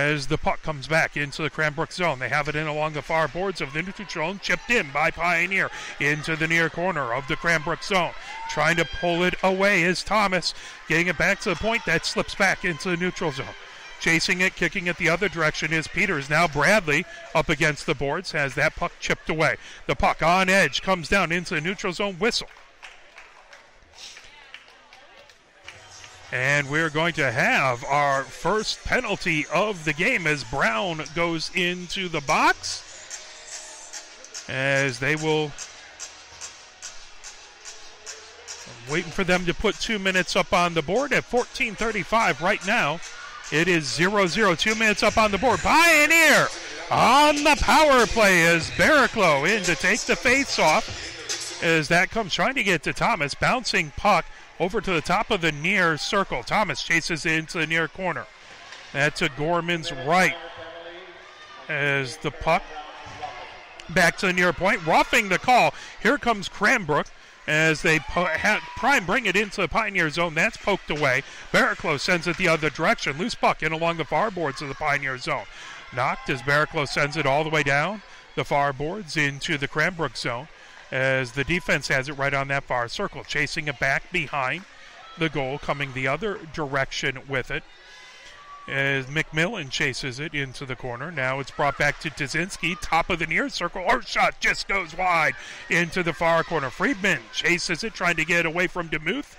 as the puck comes back into the Cranbrook zone. They have it in along the far boards of the neutral zone, chipped in by Pioneer into the near corner of the Cranbrook zone. Trying to pull it away is Thomas, getting it back to the point. That slips back into the neutral zone. Chasing it, kicking it the other direction is Peters. Now Bradley up against the boards, has that puck chipped away. The puck on edge comes down into the neutral zone. Whistle. And we're going to have our first penalty of the game as Brown goes into the box. As they will... I'm waiting for them to put 2 minutes up on the board at 14:35 right now. It is 0-0, 2 minutes up on the board. Pioneer on the power play as Barraclough in to take the face-off. As that comes trying to get to Thomas. Bouncing puck over to the top of the near circle. Thomas chases it into the near corner. That's to Gorman's right. As the puck back to the near point. Roughing the call. Here comes Cranbrook. As they bring it into the Pioneer zone. That's poked away. Barraclough sends it the other direction. Loose puck in along the far boards of the Pioneer zone. Knocked as Barraclough sends it all the way down the far boards into the Cranbrook zone. As the defense has it right on that far circle. Chasing it back behind the goal. Coming the other direction with it. As McMillan chases it into the corner. Now it's brought back to Dzinski, top of the near circle. Our shot just goes wide into the far corner. Friedman chases it, trying to get away from DeMuth.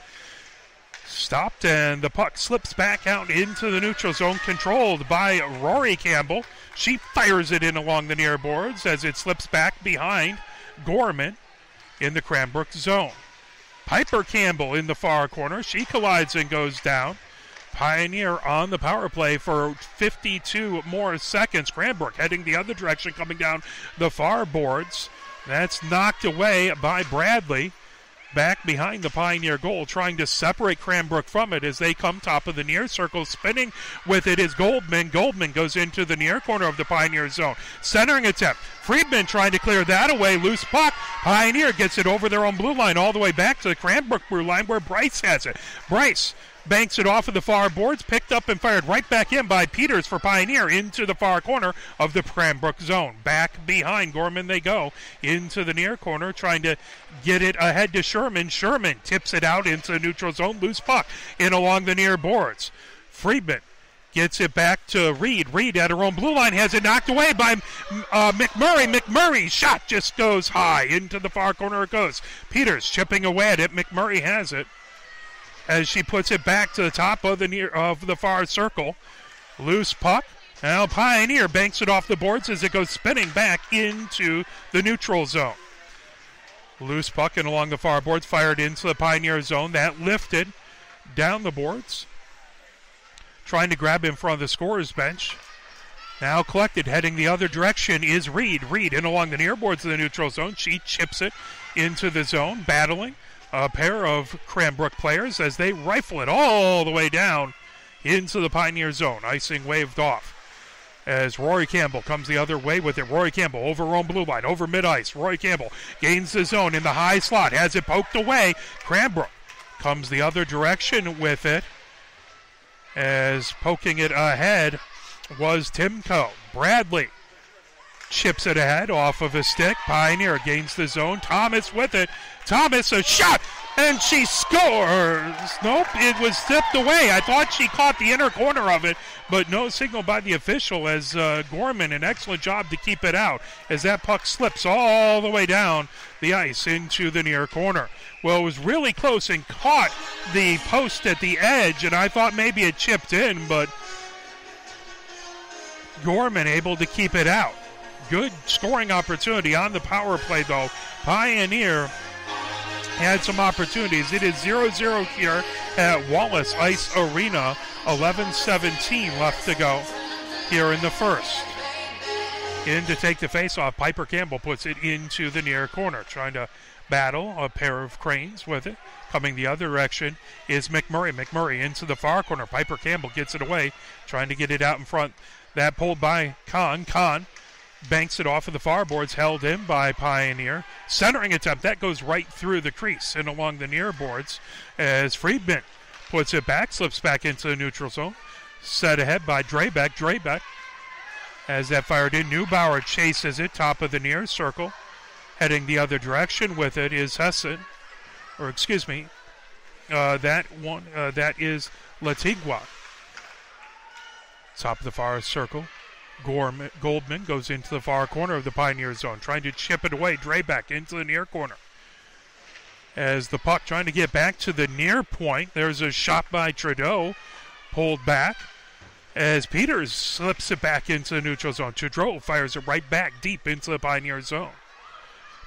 Stopped, and the puck slips back out into the neutral zone, controlled by Rory Campbell. She fires it in along the near boards as it slips back behind Gorman in the Cranbrook zone. Piper Campbell in the far corner. She collides and goes down. Pioneer on the power play for 52 more seconds. Cranbrook heading the other direction, coming down the far boards. That's knocked away by Bradley. Back behind the Pioneer goal, trying to separate Cranbrook from it as they come top of the near circle. Spinning with it is Goldman. Goldman goes into the near corner of the Pioneer zone. Centering attempt. Friedman trying to clear that away. Loose puck. Pioneer gets it over their own blue line all the way back to the Cranbrook blue line where Bryce has it. Bryce banks it off of the far boards, picked up and fired right back in by Peters for Pioneer into the far corner of the Cranbrook zone. Back behind Gorman they go into the near corner, trying to get it ahead to Sherman. Sherman tips it out into the neutral zone. Loose puck in along the near boards. Friedman gets it back to Reed. Reed at her own blue line has it knocked away by McMurray. McMurray's shot just goes high. Into the far corner it goes. Peters chipping away at it. McMurray has it as she puts it back to the top of the far circle. Loose puck. Now Pioneer banks it off the boards as it goes spinning back into the neutral zone. Loose puck and along the far boards, fired into the Pioneer zone. That lifted down the boards. Trying to grab in front of the scorer's bench. Now collected, heading the other direction is Reed. Reed in along the near boards of the neutral zone. She chips it into the zone, battling a pair of Cranbrook players as they rifle it all the way down into the Pioneer zone. Icing waved off as Rory Campbell comes the other way with it. Rory Campbell over her own blue line, over mid-ice. Rory Campbell gains the zone in the high slot, has it poked away. Cranbrook comes the other direction with it as poking it ahead was Timko. Bradley chips it ahead off of a stick. Pioneer gains the zone. Thomas with it. Thomas, a shot, and she scores. Nope, it was tipped away. I thought she caught the inner corner of it, but no signal by the official as Gorman, an excellent job to keep it out as that puck slips all the way down the ice into the near corner. Well, it was really close and caught the post at the edge, and I thought maybe it chipped in, but Gorman able to keep it out. Good scoring opportunity on the power play, though. Pioneer had some opportunities. It is 0-0 here at Wallace Ice Arena. 11:17 left to go here in the first. In to take the face-off, Piper Campbell puts it into the near corner, trying to battle a pair of Cranes with it. Coming the other direction is McMurray. McMurray into the far corner. Piper Campbell gets it away, trying to get it out in front. That pulled by Kahn. Kahn banks it off of the far boards, held in by Pioneer. Centering attempt, that goes right through the crease and along the near boards as Friedman puts it back, slips back into the neutral zone. Set ahead by Drebeck. Drebeck As that fired in, Neubauer chases it, top of the near circle. Heading the other direction with it is Hessen. Or excuse me, that is Latigua. Top of the far circle. Goldman goes into the far corner of the Pioneer zone, trying to chip it away. Drebeck into the near corner. As the puck trying to get back to the near point, there's a shot by Trudeau, pulled back. As Peters slips it back into the neutral zone. Trudeau fires it right back deep into the Pioneer zone.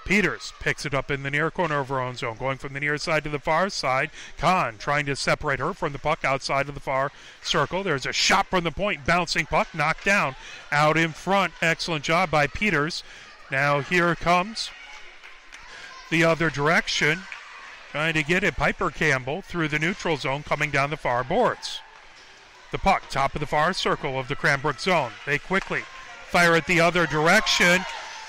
Peters picks it up in the near corner of her own zone, going from the near side to the far side. Kahn trying to separate her from the puck outside of the far circle. There's a shot from the point, bouncing puck, knocked down out in front. Excellent job by Peters. Now here comes the other direction, trying to get it. Piper Campbell through the neutral zone, coming down the far boards. The puck, top of the far circle of the Cranbrook zone. They quickly fire it the other direction.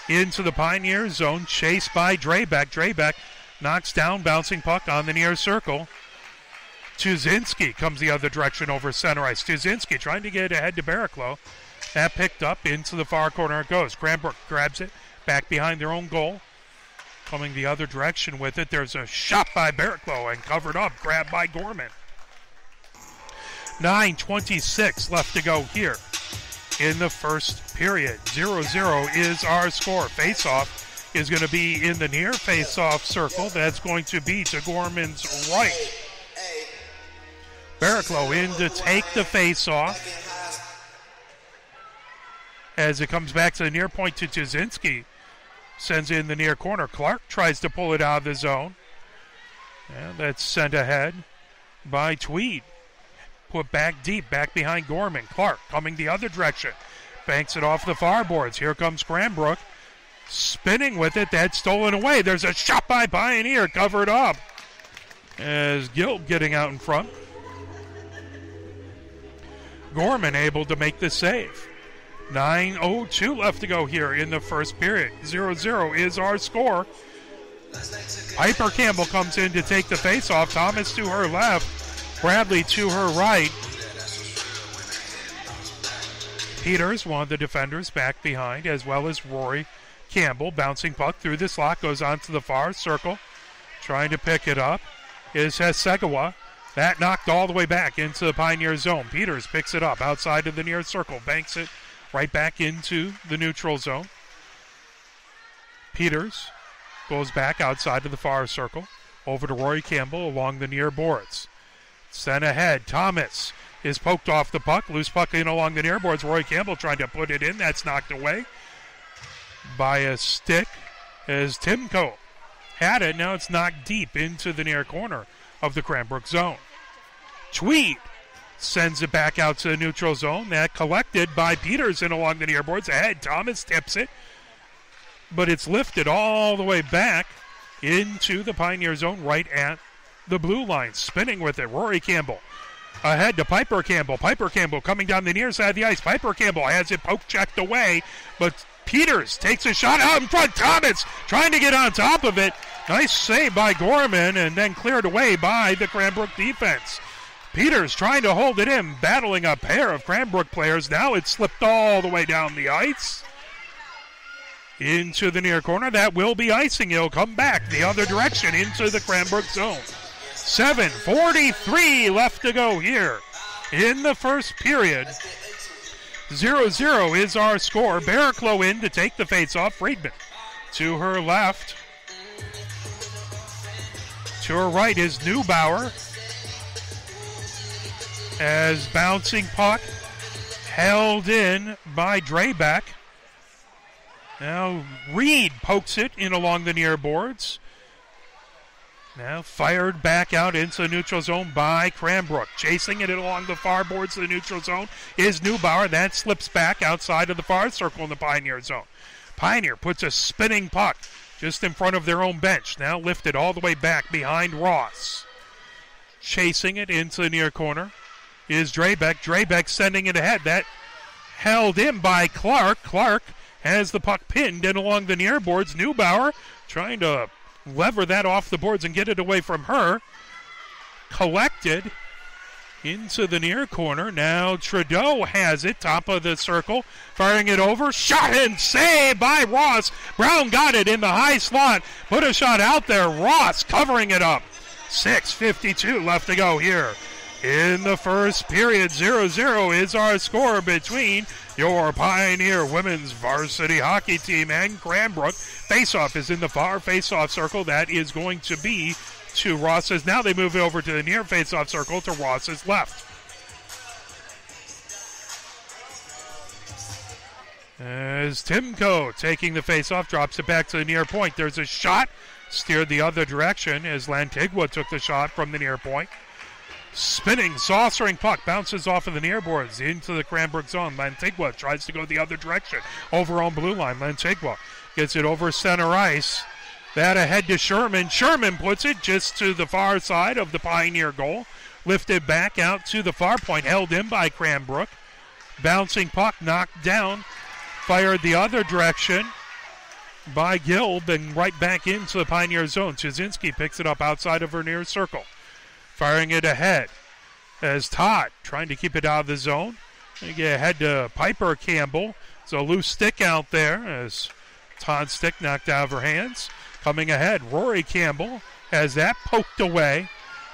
Into the Pioneer zone, chased by Drebeck. Drebeck knocks down, bouncing puck on the near circle. Tuzinski comes the other direction over center ice. Tuzinski trying to get ahead to Barraclough. That picked up into the far corner it goes. Cranbrook grabs it back behind their own goal. Coming the other direction with it. There's a shot by Barraclough and covered up, grabbed by Gorman. 9:26 left to go here in the first period. 0-0 is our score. Face-off is going to be in the near face-off circle. That's going to be to Gorman's right. Barraclough in to take the face-off. As it comes back to the near point to Tuzinski. Sends in the near corner. Clark tries to pull it out of the zone. And that's sent ahead by Tweed. Put back deep, back behind Gorman. Clark coming the other direction. Banks it off the far boards. Here comes Cranbrook. Spinning with it. That's stolen away. There's a shot by Pioneer. Covered up. As Gilt getting out in front. Gorman able to make the save. 9:02 left to go here in the first period. 0-0 is our score. Piper Campbell comes in to take the face-off. Thomas to her left. Bradley to her right. Peters, one of the defenders, back behind, as well as Rory Campbell. Bouncing puck through the slot, goes on to the far circle. Trying to pick it up is Hesegawa. That knocked all the way back into the Pioneer zone. Peters picks it up outside of the near circle. Banks it right back into the neutral zone. Peters goes back outside of the far circle. Over to Rory Campbell along the near boards. Sent ahead. Thomas is poked off the puck. Loose puck in along the near boards. Roy Campbell trying to put it in. That's knocked away by a stick as Timko had it. Now it's knocked deep into the near corner of the Cranbrook zone. Tweed sends it back out to the neutral zone. That collected by Peterson along the near boards. Ahead. Thomas tips it. But it's lifted all the way back into the Pioneer zone right at the blue line. Spinning with it. Rory Campbell ahead to Piper Campbell. Piper Campbell coming down the near side of the ice. Piper Campbell has it poke checked away, but Peters takes a shot out in front. Thomas trying to get on top of it. Nice save by Gorman and then cleared away by the Cranbrook defense. Peters trying to hold it in, battling a pair of Cranbrook players. Now it's slipped all the way down the ice into the near corner. That will be icing. He'll come back the other direction into the Cranbrook zone. 7:43 left to go here in the first period. 0-0 is our score. Barraclough in to take the face-off. Friedman to her left. To her right is Neubauer. As bouncing puck held in by Drebeck. Now Reed pokes it in along the near boards. Now fired back out into the neutral zone by Cranbrook. Chasing it along the far boards of the neutral zone is Neubauer. That slips back outside of the far circle in the Pioneer zone. Pioneer puts a spinning puck just in front of their own bench. Now lifted all the way back behind Ross. Chasing it into the near corner is Drebeck. Drebeck sending it ahead. That held in by Clark. Clark has the puck pinned in along the near boards. Neubauer trying to lever that off the boards and get it away from her. Collected into the near corner. Now Trudeau has it, top of the circle, firing it over. Shot and save by Ross. Brown got it in the high slot. Put a shot out there. Ross covering it up. 6:52 left to go here in the first period. 0-0 is our score between your Pioneer women's varsity hockey team and Cranbrook. Faceoff is in the far faceoff circle. That is going to be to Ross's. Now they move over to the near faceoff circle to Ross's left. As Timko taking the faceoff, drops it back to the near point. There's a shot, steered the other direction as Lantigua took the shot from the near point. Spinning, saucering puck, bounces off of the near boards into the Cranbrook zone. Lantigua tries to go the other direction, over on blue line. Lantigua gets it over center ice. That ahead to Sherman. Sherman puts it just to the far side of the Pioneer goal. Lifted back out to the far point, held in by Cranbrook. Bouncing puck, knocked down, fired the other direction by Gilb, and right back into the Pioneer zone. Chizinski picks it up outside of her near circle. Firing it ahead as Todd trying to keep it out of the zone. They get ahead to Piper Campbell. It's a loose stick out there as Todd's stick knocked out of her hands. Coming ahead, Rory Campbell has that poked away.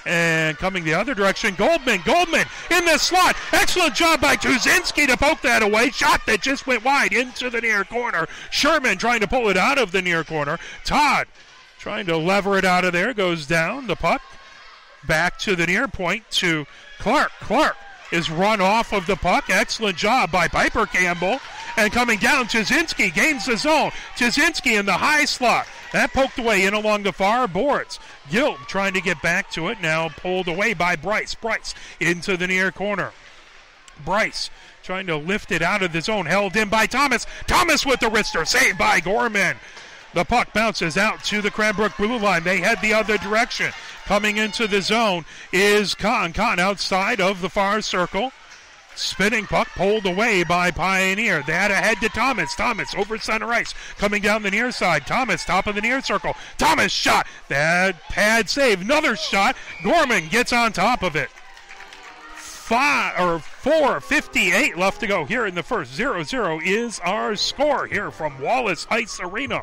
And coming the other direction, Goldman in the slot. Excellent job by Tuzinski to poke that away. Shot that just went wide into the near corner. Sherman trying to pull it out of the near corner. Todd trying to lever it out of there. Goes down. The puck back to the near point to Clark. Clark is run off of the puck. Excellent job by Piper Campbell. And coming down, Chizinski gains the zone. Chizinski in the high slot. That poked away in along the far boards. Gilb trying to get back to it. Now pulled away by Bryce. Bryce into the near corner. Bryce trying to lift it out of the zone. Held in by Thomas. Thomas with the wrister. Saved by Gorman. The puck bounces out to the Cranbrook blue line. They head the other direction. Coming into the zone is Kahn. Kahn outside of the far circle. Spinning puck pulled away by Pioneer. That ahead to Thomas. Thomas over center ice. Coming down the near side. Thomas top of the near circle. Thomas shot. That pad save. Another shot. Gorman gets on top of it. 4:58 left to go here in the first. 0-0 is our score here from Wallace Heights Arena.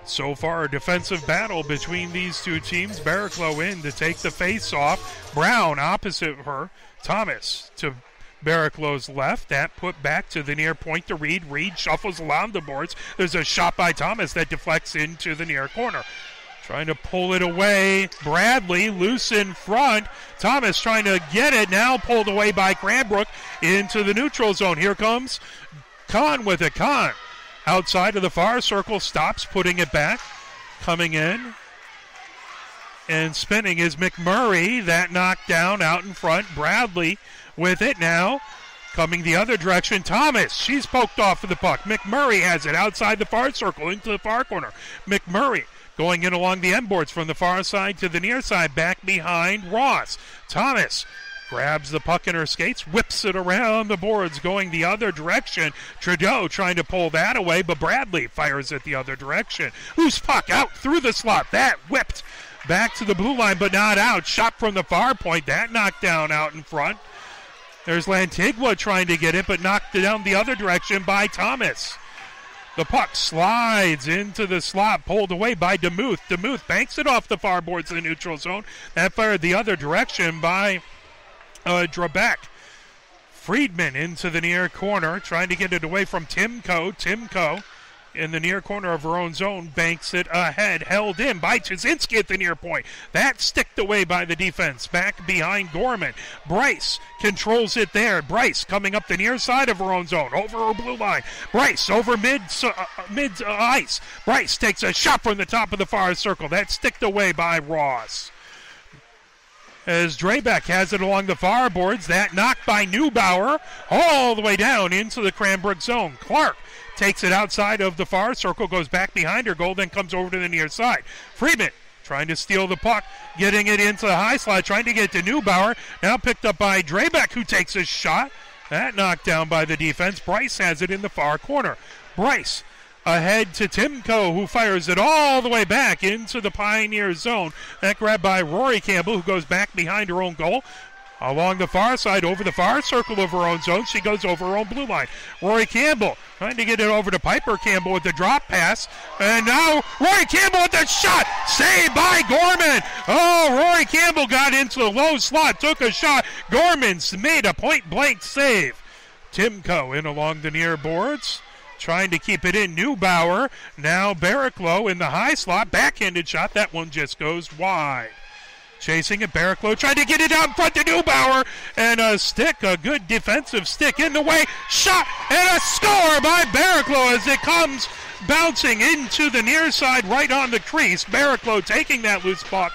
So far, a defensive battle between these two teams. Barraclough in to take the face-off. Brown opposite her. Thomas to Barraclough's left. That put back to the near point to Reed. Reed shuffles along the boards. There's a shot by Thomas that deflects into the near corner. Trying to pull it away. Bradley loose in front. Thomas trying to get it. Now pulled away by Cranbrook into the neutral zone. Here comes Kahn with it. Kahn outside of the far circle, stops, putting it back. Coming in and spinning is McMurray. That knocked down out in front. Bradley with it now. Coming the other direction, Thomas. She's poked off of the puck. McMurray has it outside the far circle into the far corner. McMurray going in along the end boards from the far side to the near side, back behind Ross. Thomas grabs the puck in her skates, whips it around the boards, going the other direction. Trudeau trying to pull that away, but Bradley fires it the other direction. Loose puck out through the slot. That whipped back to the blue line, but not out. Shot from the far point. That knocked down out in front. There's Lantigua trying to get it, but knocked it down the other direction by Thomas. The puck slides into the slot, pulled away by DeMuth. DeMuth banks it off the far boards of the neutral zone. That fired the other direction by Drebeck. Friedman into the near corner, trying to get it away from Timko. Timko in the near corner of her own zone, banks it ahead, held in by Chizinski at the near point. That sticked away by the defense, back behind Gorman. Bryce controls it there. Bryce coming up the near side of her own zone, over her blue line. Bryce over mid ice. Bryce takes a shot from the top of the far circle. That sticked away by Ross. As Drebeck has it along the far boards, that knocked by Neubauer all the way down into the Cranbrook zone. Clark takes it outside of the far circle, goes back behind her goal, then comes over to the near side. Friedman trying to steal the puck, getting it into the high slot, trying to get to Neubauer. Now picked up by Drebeck, who takes a shot. That knocked down by the defense. Bryce has it in the far corner. Bryce Ahead to Timko, who fires it all the way back into the Pioneer zone. That grab by Rory Campbell, who goes back behind her own goal. Along the far side, over the far circle of her own zone. She goes over her own blue line. Rory Campbell trying to get it over to Piper Campbell with the drop pass. And now Rory Campbell with the shot. Saved by Gorman. Oh, Rory Campbell got into the low slot, took a shot. Gorman's made a point-blank save. Timko in along the near boards, trying to keep it in. Neubauer. Now Barraclough in the high slot. Backhanded shot. That one just goes wide. Chasing it, Barraclough trying to get it out in front to Neubauer. And a good defensive stick in the way. Shot and a score by Barraclough as it comes bouncing into the near side right on the crease. Barraclough taking that loose puck.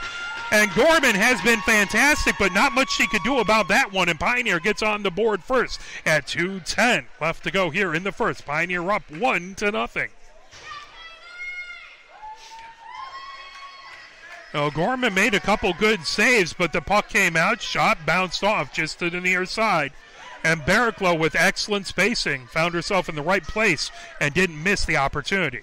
And Gorman has been fantastic, but not much she could do about that one. And Pioneer gets on the board first at 2:10 left to go here in the first. Pioneer up 1-0. Well, Gorman made a couple good saves, but the puck came out, shot, bounced off just to the near side. And Barraclough, with excellent spacing, found herself in the right place and didn't miss the opportunity.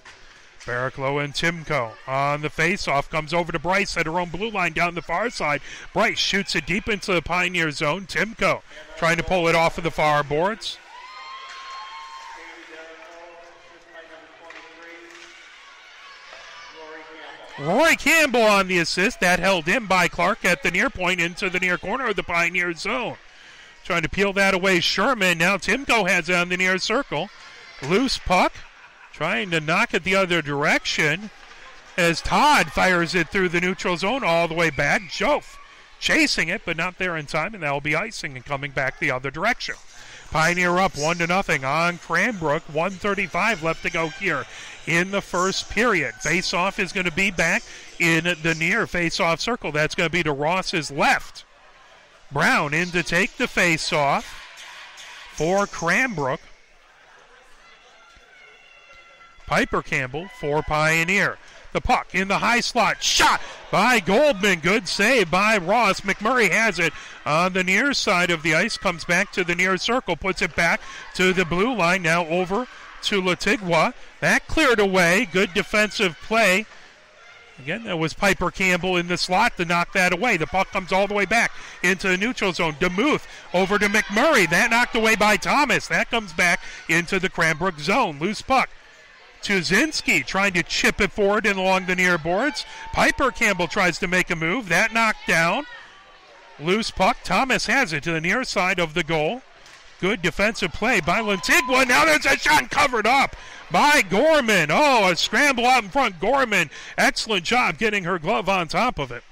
Barraclough and Timko on the face-off, comes over to Bryce at her own blue line down the far side. Bryce shoots it deep into the Pioneer zone. Timko trying to pull it off of the far boards. Roy Campbell on the assist. That held in by Clark at the near point into the near corner of the Pioneer zone. Trying to peel that away, Sherman. Now Timko has it on the near circle. Loose puck. Trying to knock it the other direction as Todd fires it through the neutral zone all the way back. Joff chasing it, but not there in time, and that will be icing and coming back the other direction. Pioneer up 1-0 on Cranbrook. 1:35 left to go here in the first period. Face-off is going to be back in the near face-off circle. That's going to be to Ross's left. Brown in to take the face-off for Cranbrook. Piper Campbell for Pioneer. The puck in the high slot. Shot by Goldman. Good save by Ross. McMurray has it on the near side of the ice. Comes back to the near circle. Puts it back to the blue line. Now over to Latigua. That cleared away. Good defensive play. Again, that was Piper Campbell in the slot to knock that away. The puck comes all the way back into the neutral zone. DeMuth over to McMurray. That knocked away by Thomas. That comes back into the Cranbrook zone. Loose puck to Zinski, trying to chip it forward and along the near boards. Piper Campbell tries to make a move. That knocked down. Loose puck. Thomas has it to the near side of the goal. Good defensive play by Lantigua. Now there's a shot covered up by Gorman. Oh, a scramble out in front. Gorman, excellent job getting her glove on top of it.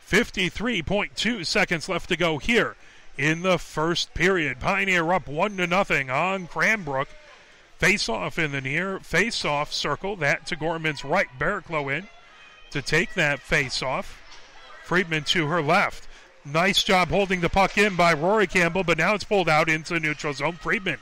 53.2 seconds left to go here in the first period. Pioneer up 1-0 on Cranbrook. Face-off in the near face-off circle. That to Gorman's right. Barraclough in to take that face-off. Friedman to her left. Nice job holding the puck in by Rory Campbell, but now it's pulled out into the neutral zone. Friedman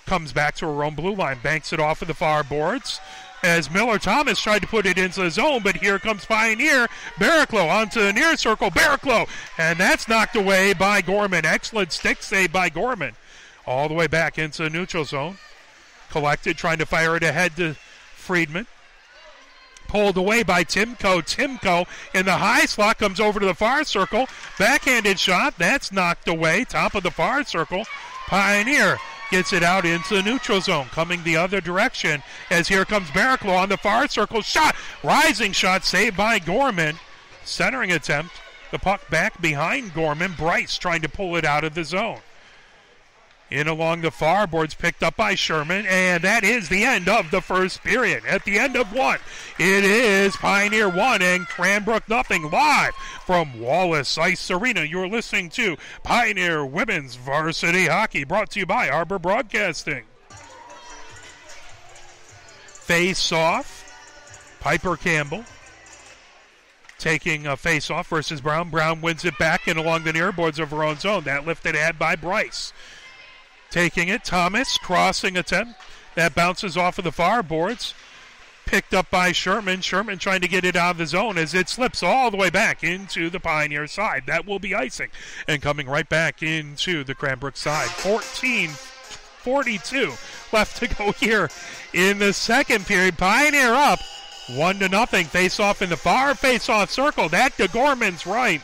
comes back to her own blue line, banks it off of the far boards as Miller Thomas tried to put it into the zone, but here comes Pioneer. Barraclough onto the near circle. Barraclough, and that's knocked away by Gorman. Excellent stick save by Gorman. All the way back into the neutral zone. Collected, trying to fire it ahead to Friedman. Pulled away by Timko. Timko in the high slot comes over to the far circle. Backhanded shot. That's knocked away. Top of the far circle. Pioneer gets it out into the neutral zone. Coming the other direction as here comes Barraclough on the far circle. Shot. Rising shot saved by Gorman. Centering attempt. The puck back behind Gorman. Bryce trying to pull it out of the zone. In along the far boards, picked up by Sherman, and that is the end of the first period. At the end of one, it is Pioneer 1 and Cranbrook nothing. Live from Wallace Ice Arena, you're listening to Pioneer Women's Varsity Hockey, brought to you by Arbor Broadcasting. Face-off, Piper Campbell taking a face-off versus Brown. Brown wins it back and along the near boards of her own zone. That lifted ahead by Bryce. Taking it, Thomas, crossing attempt. That bounces off of the far boards. Picked up by Sherman. Sherman trying to get it out of the zone as it slips all the way back into the Pioneer side. That will be icing. And coming right back into the Cranbrook side. 10:42 left to go here in the second period. Pioneer up 1-0. Face off in the far face-off circle. That to Gorman's right.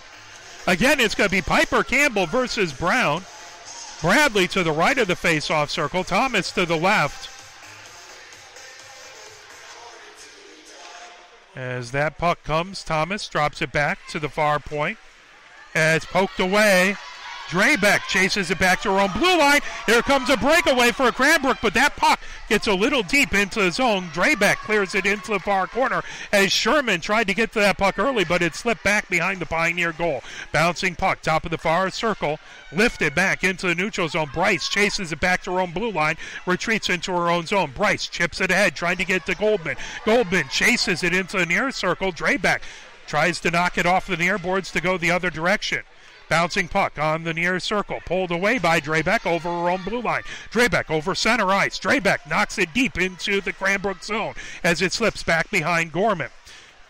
Again, it's going to be Piper Campbell versus Brown. Bradley to the right of the face-off circle. Thomas to the left. As that puck comes, Thomas drops it back to the far point. As poked away, Drebeck chases it back to her own blue line. Here comes a breakaway for Cranbrook, but that puck gets a little deep into the zone. Drebeck clears it into the far corner as Sherman tried to get to that puck early, but it slipped back behind the Pioneer goal. Bouncing puck, top of the far circle, lifted back into the neutral zone. Bryce chases it back to her own blue line, retreats into her own zone. Bryce chips it ahead, trying to get to Goldman. Goldman chases it into the near circle. Drebeck tries to knock it off the near boards to go the other direction. Bouncing puck on the near circle. Pulled away by Drebeck over her own blue line. Drebeck over center ice. Drebeck knocks it deep into the Cranbrook zone as it slips back behind Gorman.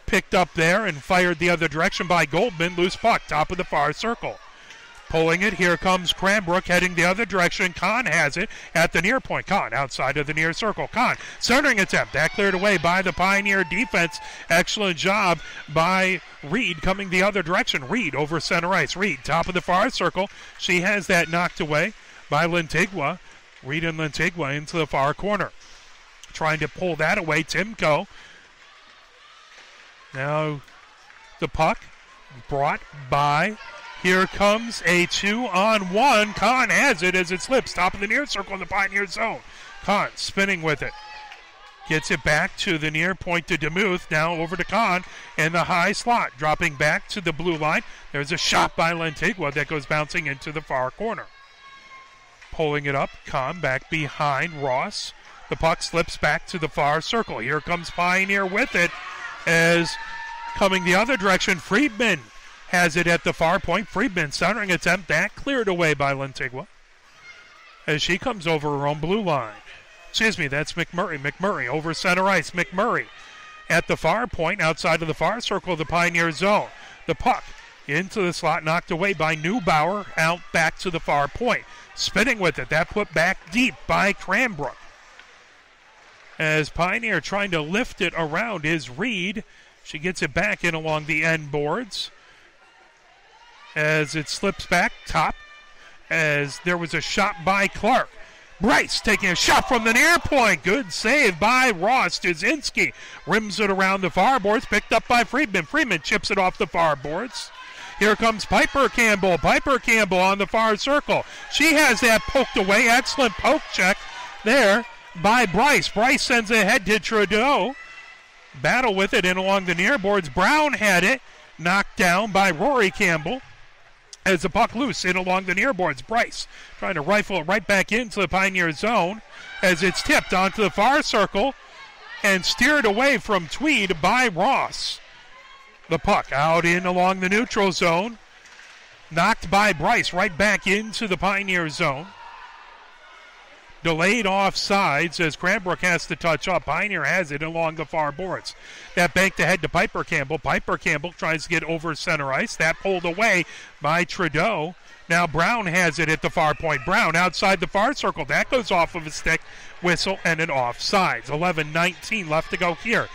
Picked up there and fired the other direction by Goldman. Loose puck, top of the far circle. Pulling it, here comes Cranbrook heading the other direction. Kahn has it at the near point. Kahn outside of the near circle. Kahn, centering attempt. That cleared away by the Pioneer defense. Excellent job by Reed coming the other direction. Reed over center ice. Reed, top of the far circle. She has that knocked away by Lantigua. Reed and Lantigua into the far corner. Trying to pull that away. Timko. Now the puck brought by... Here comes a 2-on-1. Kahn has it as it slips. Top of the near circle in the Pioneer zone. Kahn spinning with it. Gets it back to the near point to DeMuth. Now over to Kahn in the high slot. Dropping back to the blue line. There's a shot by Lantigua that goes bouncing into the far corner. Pulling it up. Kahn back behind Ross. The puck slips back to the far circle. Here comes Pioneer with it as coming the other direction. Friedman has it at the far point. Friedman centering attempt. That cleared away by Lantigua as she comes over her own blue line. Excuse me, that's McMurray. McMurray over center ice. McMurray at the far point outside of the far circle of the Pioneer zone. The puck into the slot, knocked away by Neubauer, out back to the far point. Spinning with it. That put back deep by Cranbrook. As Pioneer trying to lift it around is Reed. She gets it back in along the end boards. As it slips back top, as there was a shot by Clark. Bryce taking a shot from the near point. Good save by Ross. Jasinski rims it around the far boards, picked up by Friedman. Friedman chips it off the far boards. Here comes Piper Campbell. Piper Campbell on the far circle. She has that poked away. Excellent poke check there by Bryce. Bryce sends it ahead to Trudeau. Battle with it in along the near boards. Brown had it. Knocked down by Rory Campbell. As the puck loose in along the near boards. Bryce trying to rifle it right back into the Pioneer zone as it's tipped onto the far circle and steered away from Tweed by Ross. The puck out in along the neutral zone. Knocked by Bryce right back into the Pioneer zone. Delayed offsides as Cranbrook has to touch up. Pioneer has it along the far boards. That banked ahead to Piper Campbell. Piper Campbell tries to get over center ice. That pulled away by Trudeau. Now Brown has it at the far point. Brown outside the far circle. That goes off of a stick, whistle, and an offsides. 11:19 left to go here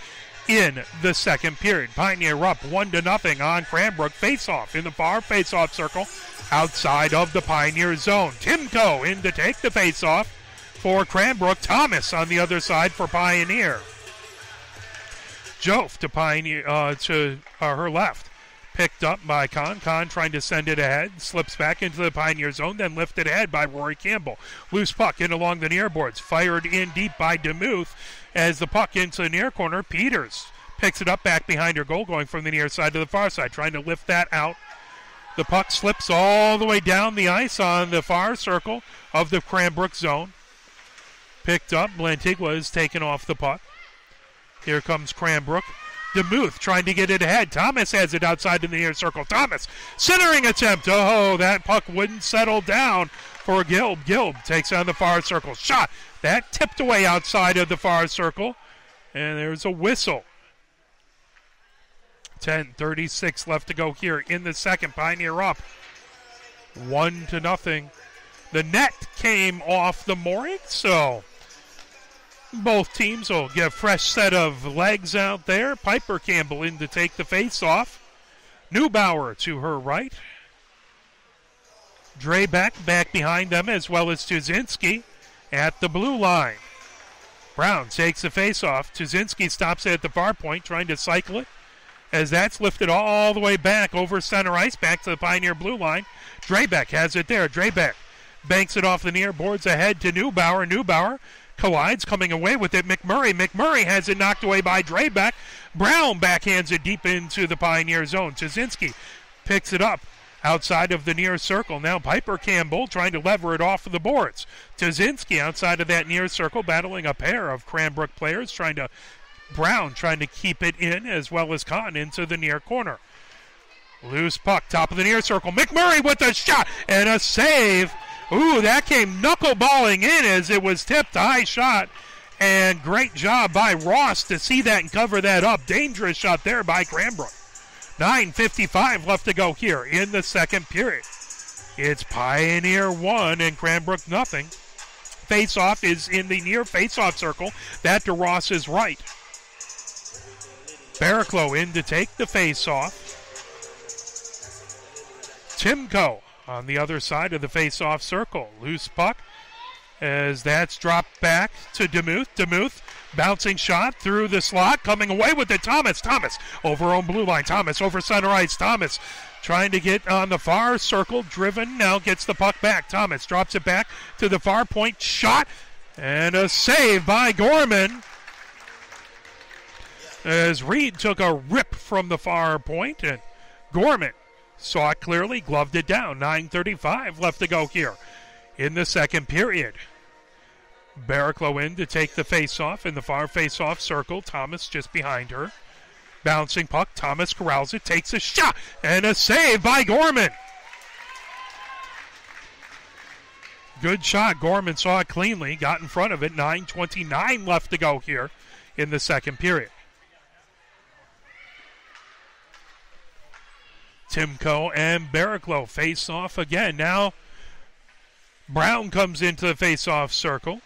in the second period. Pioneer up 1-0 on Cranbrook. Face-off in the far face-off circle outside of the Pioneer zone. Timko in to take the face-off for Cranbrook. Thomas on the other side for Pioneer. Jove to Pioneer to her left. Picked up by Kahn. Kahn trying to send it ahead. Slips back into the Pioneer zone, then lifted ahead by Rory Campbell. Loose puck in along the near boards. Fired in deep by DeMuth as the puck into the near corner. Peters picks it up back behind her goal, going from the near side to the far side, trying to lift that out. The puck slips all the way down the ice on the far circle of the Cranbrook zone. Picked up. Lantigua is taken off the puck. Here comes Cranbrook. DeMuth trying to get it ahead. Thomas has it outside in the near circle. Thomas, centering attempt. Oh, that puck wouldn't settle down for Gilb. Gilb takes on the far circle. Shot. That tipped away outside of the far circle. And there's a whistle. 10:36 left to go here in the second. Pioneer up 1-0. The net came off the mooring, so both teams will get a fresh set of legs out there. Piper Campbell in to take the face-off. Neubauer to her right. Drebeck back behind them, as well as Tuzinski at the blue line. Brown takes the face-off. Tuzinski stops it at the far point, trying to cycle it, as that's lifted all the way back over center ice, back to the Pioneer blue line. Drebeck has it there. Drebeck banks it off the near boards ahead to Neubauer. Neubauer collides, coming away with it. McMurray has it knocked away by Drebeck. Brown backhands it deep into the Pioneer zone. Tuzinski picks it up outside of the near circle. Now Piper Campbell trying to lever it off of the boards. Tuzinski outside of that near circle, battling a pair of Cranbrook players, Brown trying to keep it in, as well as Cotton into the near corner. Loose puck, top of the near circle. McMurray with a shot and a save. Ooh, that came knuckleballing in as it was tipped. High shot, and great job by Ross to see that and cover that up. Dangerous shot there by Cranbrook. 9:55 left to go here in the second period. It's Pioneer 1 and Cranbrook nothing. Face-off is in the near face-off circle. That to Ross's right. Barraclough in to take the face-off. Timko on the other side of the face-off circle. Loose puck as that's dropped back to DeMuth. DeMuth bouncing shot through the slot, coming away with it. Thomas over on blue line. Thomas over center ice. Thomas trying to get on the far circle, driven, now gets the puck back. Thomas drops it back to the far point. Shot and a save by Gorman as Reed took a rip from the far point, and Gorman saw it clearly, gloved it down. 9:35 left to go here in the second period. Barraclough in to take the face-off in the far face-off circle. Thomas just behind her. Bouncing puck. Thomas corrals it, takes a shot, and a save by Gorman. Good shot. Gorman saw it cleanly, got in front of it. 9:29 left to go here in the second period. Timko and Barraclough face off again. Now Brown comes into the face-off circle.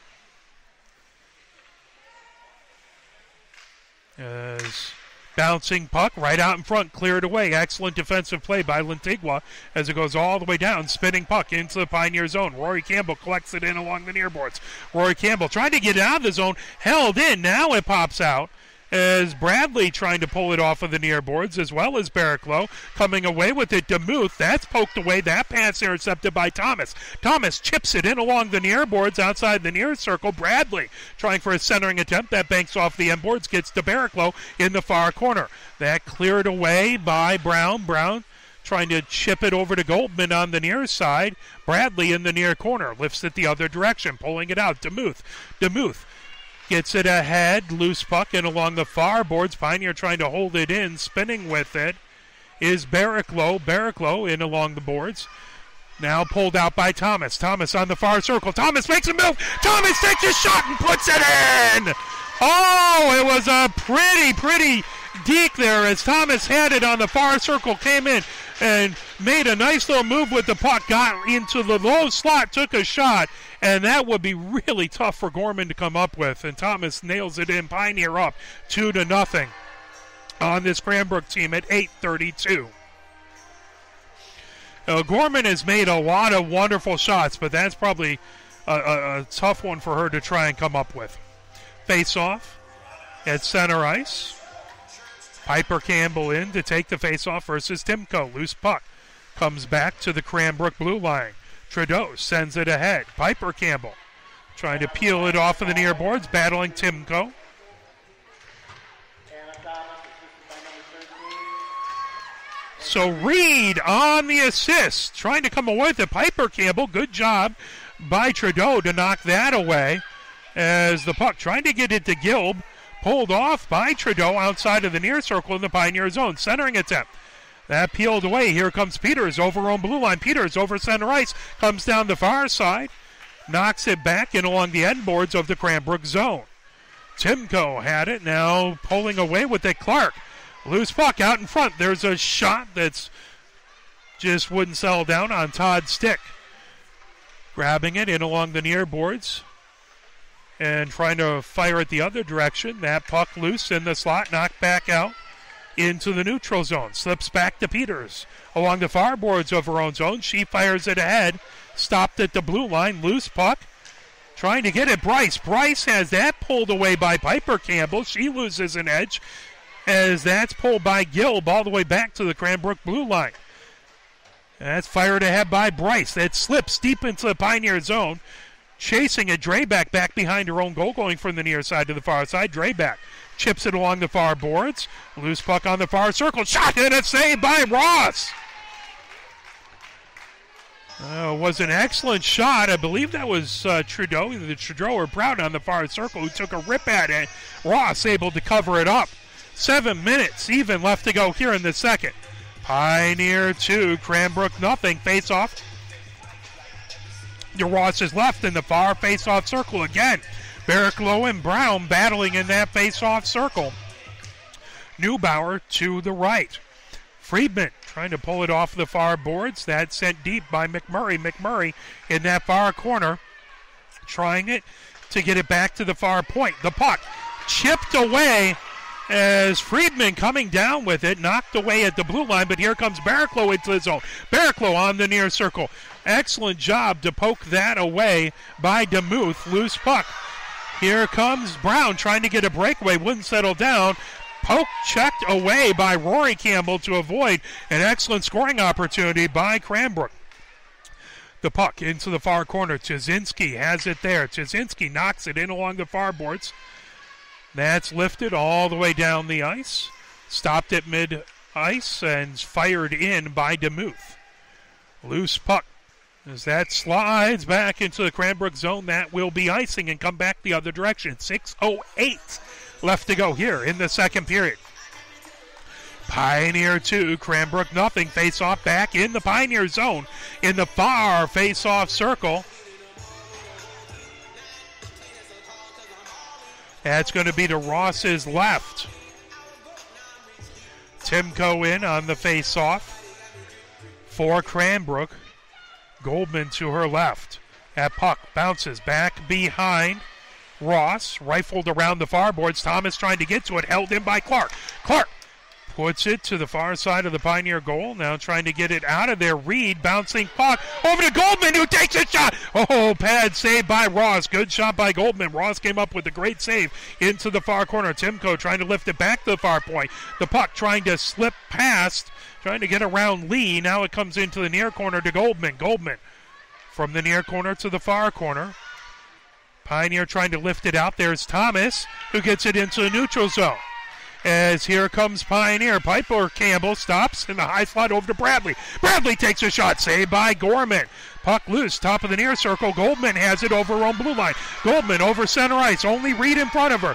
As bouncing puck right out in front, cleared away. Excellent defensive play by Lantigua as it goes all the way down. Spinning puck into the Pioneer zone. Rory Campbell collects it in along the near boards. Rory Campbell trying to get it out of the zone. Held in. Now it pops out as Bradley trying to pull it off of the near boards, as well as Barraclough coming away with it. DeMuth, that's poked away. That pass intercepted by Thomas. Thomas chips it in along the near boards outside the near circle. Bradley trying for a centering attempt. That banks off the end boards, gets to Barraclough in the far corner. That cleared away by Brown. Brown trying to chip it over to Goldman on the near side. Bradley in the near corner lifts it the other direction, pulling it out. DeMuth gets it ahead, loose puck, and along the far boards. Pioneer trying to hold it in, spinning with it is Barraclough. Barraclough in along the boards. Now pulled out by Thomas. Thomas on the far circle. Thomas makes a move. Thomas takes a shot and puts it in. Oh, it was a pretty deke there as Thomas had it on the far circle, came in and made a nice little move with the puck, got into the low slot, took a shot, and that would be really tough for Gorman to come up with. And Thomas nails it in. Pioneer up 2-0 on this Cranbrook team at 8:32. Gorman has made a lot of wonderful shots, but that's probably a tough one for her to try and come up with. Face off at center ice. Piper Campbell in to take the face-off versus Timko. Loose puck comes back to the Cranbrook blue line. Trudeau sends it ahead. Piper Campbell trying to peel it off of the near boards, battling Timko. So Reed on the assist, trying to come away with it. Piper Campbell, good job by Trudeau to knock that away as the puck trying to get it to Gilb. Pulled off by Trudeau outside of the near circle in the Pioneer zone. Centering attempt. That peeled away. Here comes Peters over on blue line. Peters over center ice. Comes down the far side. Knocks it back in along the end boards of the Cranbrook zone. Timko had it. Now pulling away with it. Clark. Loose puck out in front. There's a shot that's just wouldn't settle down on Todd's stick. Grabbing it in along the near boards and trying to fire it the other direction. That puck loose in the slot, knocked back out into the neutral zone. Slips back to Peters along the far boards of her own zone. She fires it ahead. Stopped at the blue line. Loose puck. Trying to get it, Bryce. Bryce has that pulled away by Piper Campbell. She loses an edge as that's pulled by Gilb all the way back to the Cranbrook blue line. That's fired ahead by Bryce. That slips deep into the Pioneer zone. Chasing it, Drayback back behind her own goal, going from the near side to the far side. Drayback chips it along the far boards. Loose puck on the far circle. Shot and a save by Ross. Was an excellent shot. I believe that was Trudeau, either Trudeau or Brown on the far circle, who took a rip at it. Ross able to cover it up. 7 minutes even left to go here in the second. Pioneer 2, Cranbrook nothing. Face off. Ross is left in the far face-off circle again. Barricklow and Brown battling in that face-off circle. Neubauer to the right. Friedman trying to pull it off the far boards. That's sent deep by McMurray. McMurray in that far corner, trying it to get it back to the far point. The puck chipped away as Friedman coming down with it, knocked away at the blue line, but here comes Barricklow into the zone. Barricklow on the near circle. Excellent job to poke that away by DeMuth. Loose puck. Here comes Brown trying to get a breakaway. Wouldn't settle down. Poke checked away by Rory Campbell to avoid an excellent scoring opportunity by Cranbrook. The puck into the far corner. Chizinski has it there. Chizinski knocks it in along the far boards. That's lifted all the way down the ice. Stopped at mid-ice and fired in by DeMuth. Loose puck. As that slides back into the Cranbrook zone, that will be icing and come back the other direction. 6:08 left to go here in the second period. Pioneer 2, Cranbrook nothing. Face-off back in the Pioneer zone in the far face-off circle. That's going to be to Ross's left. Timko in on the face-off for Cranbrook. Goldman to her left. That puck bounces back behind Ross. Rifled around the far boards. Thomas trying to get to it. Held in by Clark. Clark puts it to the far side of the Pioneer goal. Now trying to get it out of there. Reed bouncing puck over to Goldman, who takes a shot. Oh, pad save by Ross. Good shot by Goldman. Ross came up with a great save into the far corner. Timko trying to lift it back to the far point. The puck trying to slip past. Trying to get around Lee. Now it comes into the near corner to Goldman. Goldman from the near corner to the far corner. Pioneer trying to lift it out. There's Thomas, who gets it into the neutral zone. As here comes Pioneer. Piper Campbell stops in the high slot over to Bradley. Bradley takes a shot. Saved by Gorman. Puck loose. Top of the near circle. Goldman has it over her own blue line. Goldman over center ice. Only Reed in front of her.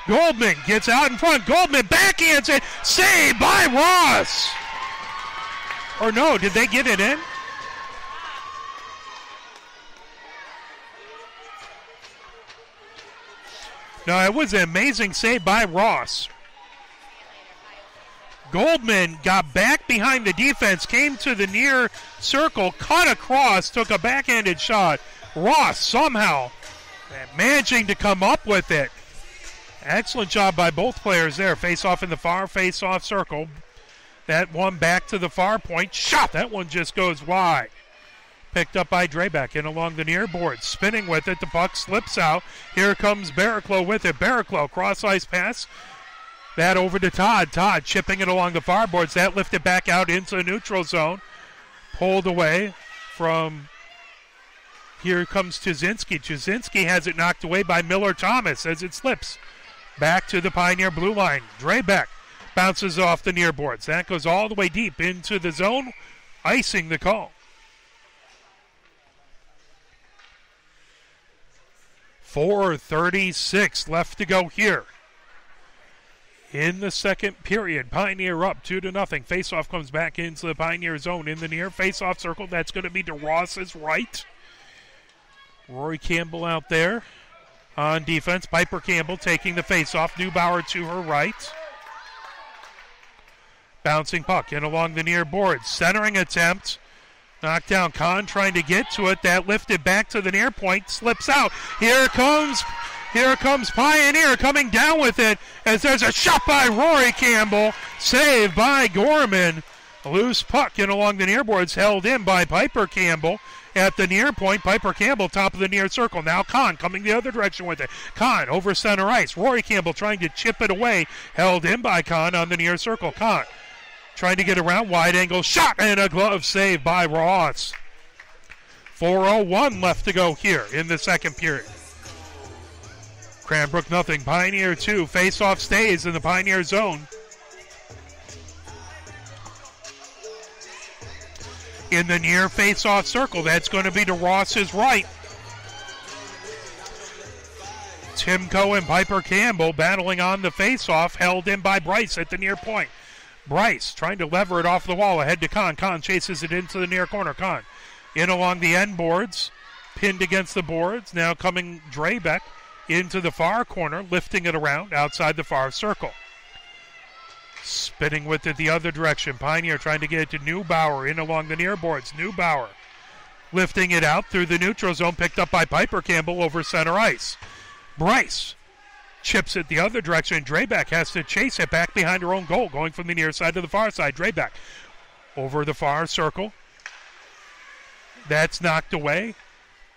Goldman gets out in front. Goldman backhands it. Saved by Ross. Or no, did they get it in? No, it was an amazing save by Ross. Goldman got back behind the defense, came to the near circle, cut across, took a backhanded shot. Ross somehow managing to come up with it. Excellent job by both players there. Face off in the far face-off circle. That one back to the far point. Shot! That one just goes wide. Picked up by Drayback in along the near board. Spinning with it. The puck slips out. Here comes Barricklow with it. Barricklow, cross-ice pass. That over to Todd. Todd chipping it along the far boards. That lifted back out into the neutral zone. Pulled away from... Here comes Chizinski. Chizinski has it knocked away by Miller Thomas as it slips back to the Pioneer blue line. Drayback bounces off the near boards. That goes all the way deep into the zone, icing the call. 4:36 left to go here in the second period. Pioneer up 2-0. Faceoff comes back into the Pioneer zone in the near faceoff circle. That's going to be to Ross's right. Rory Campbell out there on defense. Piper Campbell taking the faceoff. Neubauer to her right. Bouncing puck in along the near boards. Centering attempt Knocked down. Kahn trying to get to it. That lifted back to the near point. Slips out. Here comes Pioneer coming down with it as there's a shot by Rory Campbell. Saved by Gorman. A loose puck in along the near boards, held in by Piper Campbell at the near point. Piper Campbell top of the near circle. Now Kahn coming the other direction with it. Kahn over center ice. Rory Campbell trying to chip it away. Held in by Kahn on the near circle. Kahn trying to get around. Wide angle shot and a glove save by Ross. 4:01 left to go here in the second period. Cranbrook nothing. Pioneer 2. Face-off stays in the Pioneer zone. In the near face-off circle. That's going to be to Ross's right. Timko and Piper Campbell battling on the face-off, held in by Bryce at the near point. Bryce trying to lever it off the wall, ahead to Kahn. Kahn chases it into the near corner. Kahn in along the end boards, pinned against the boards. Now coming Drebeck into the far corner, lifting it around outside the far circle. Spinning with it the other direction. Pioneer trying to get it to Neubauer in along the near boards. Neubauer lifting it out through the neutral zone, picked up by Piper Campbell over center ice. Bryce chips it the other direction. Drebeck has to chase it back behind her own goal, going from the near side to the far side. Drebeck over the far circle. That's knocked away.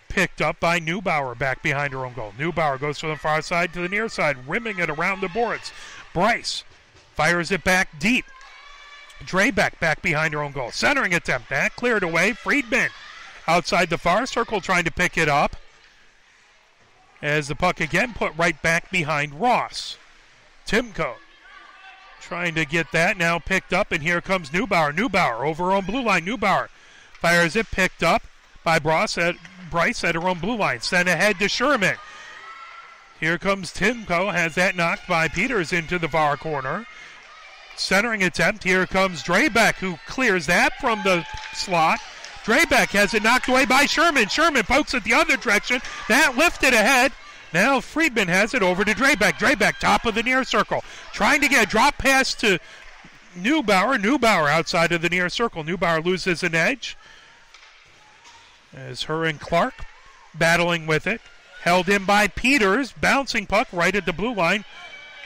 Picked up by Neubauer back behind her own goal. Neubauer goes from the far side to the near side, rimming it around the boards. Bryce fires it back deep. Drebeck back behind her own goal. Centering attempt. That cleared away. Friedman outside the far circle trying to pick it up. As the puck again put right back behind Ross. Timko trying to get that. Now picked up, and here comes Neubauer. Neubauer over her own blue line. Neubauer fires it. Picked up by Bryce at her own blue line. Sent ahead to Sherman. Here comes Timko. Has that knocked by Peters into the far corner. Centering attempt. Here comes Drebeck, who clears that from the slot. Drebeck has it knocked away by Sherman. Sherman pokes it the other direction. That lifted ahead. Now Friedman has it over to Drebeck. Drebeck top of the near circle. Trying to get a drop pass to Neubauer. Neubauer outside of the near circle. Neubauer loses an edge. As her and Clark battling with it. Held in by Peters. Bouncing puck right at the blue line.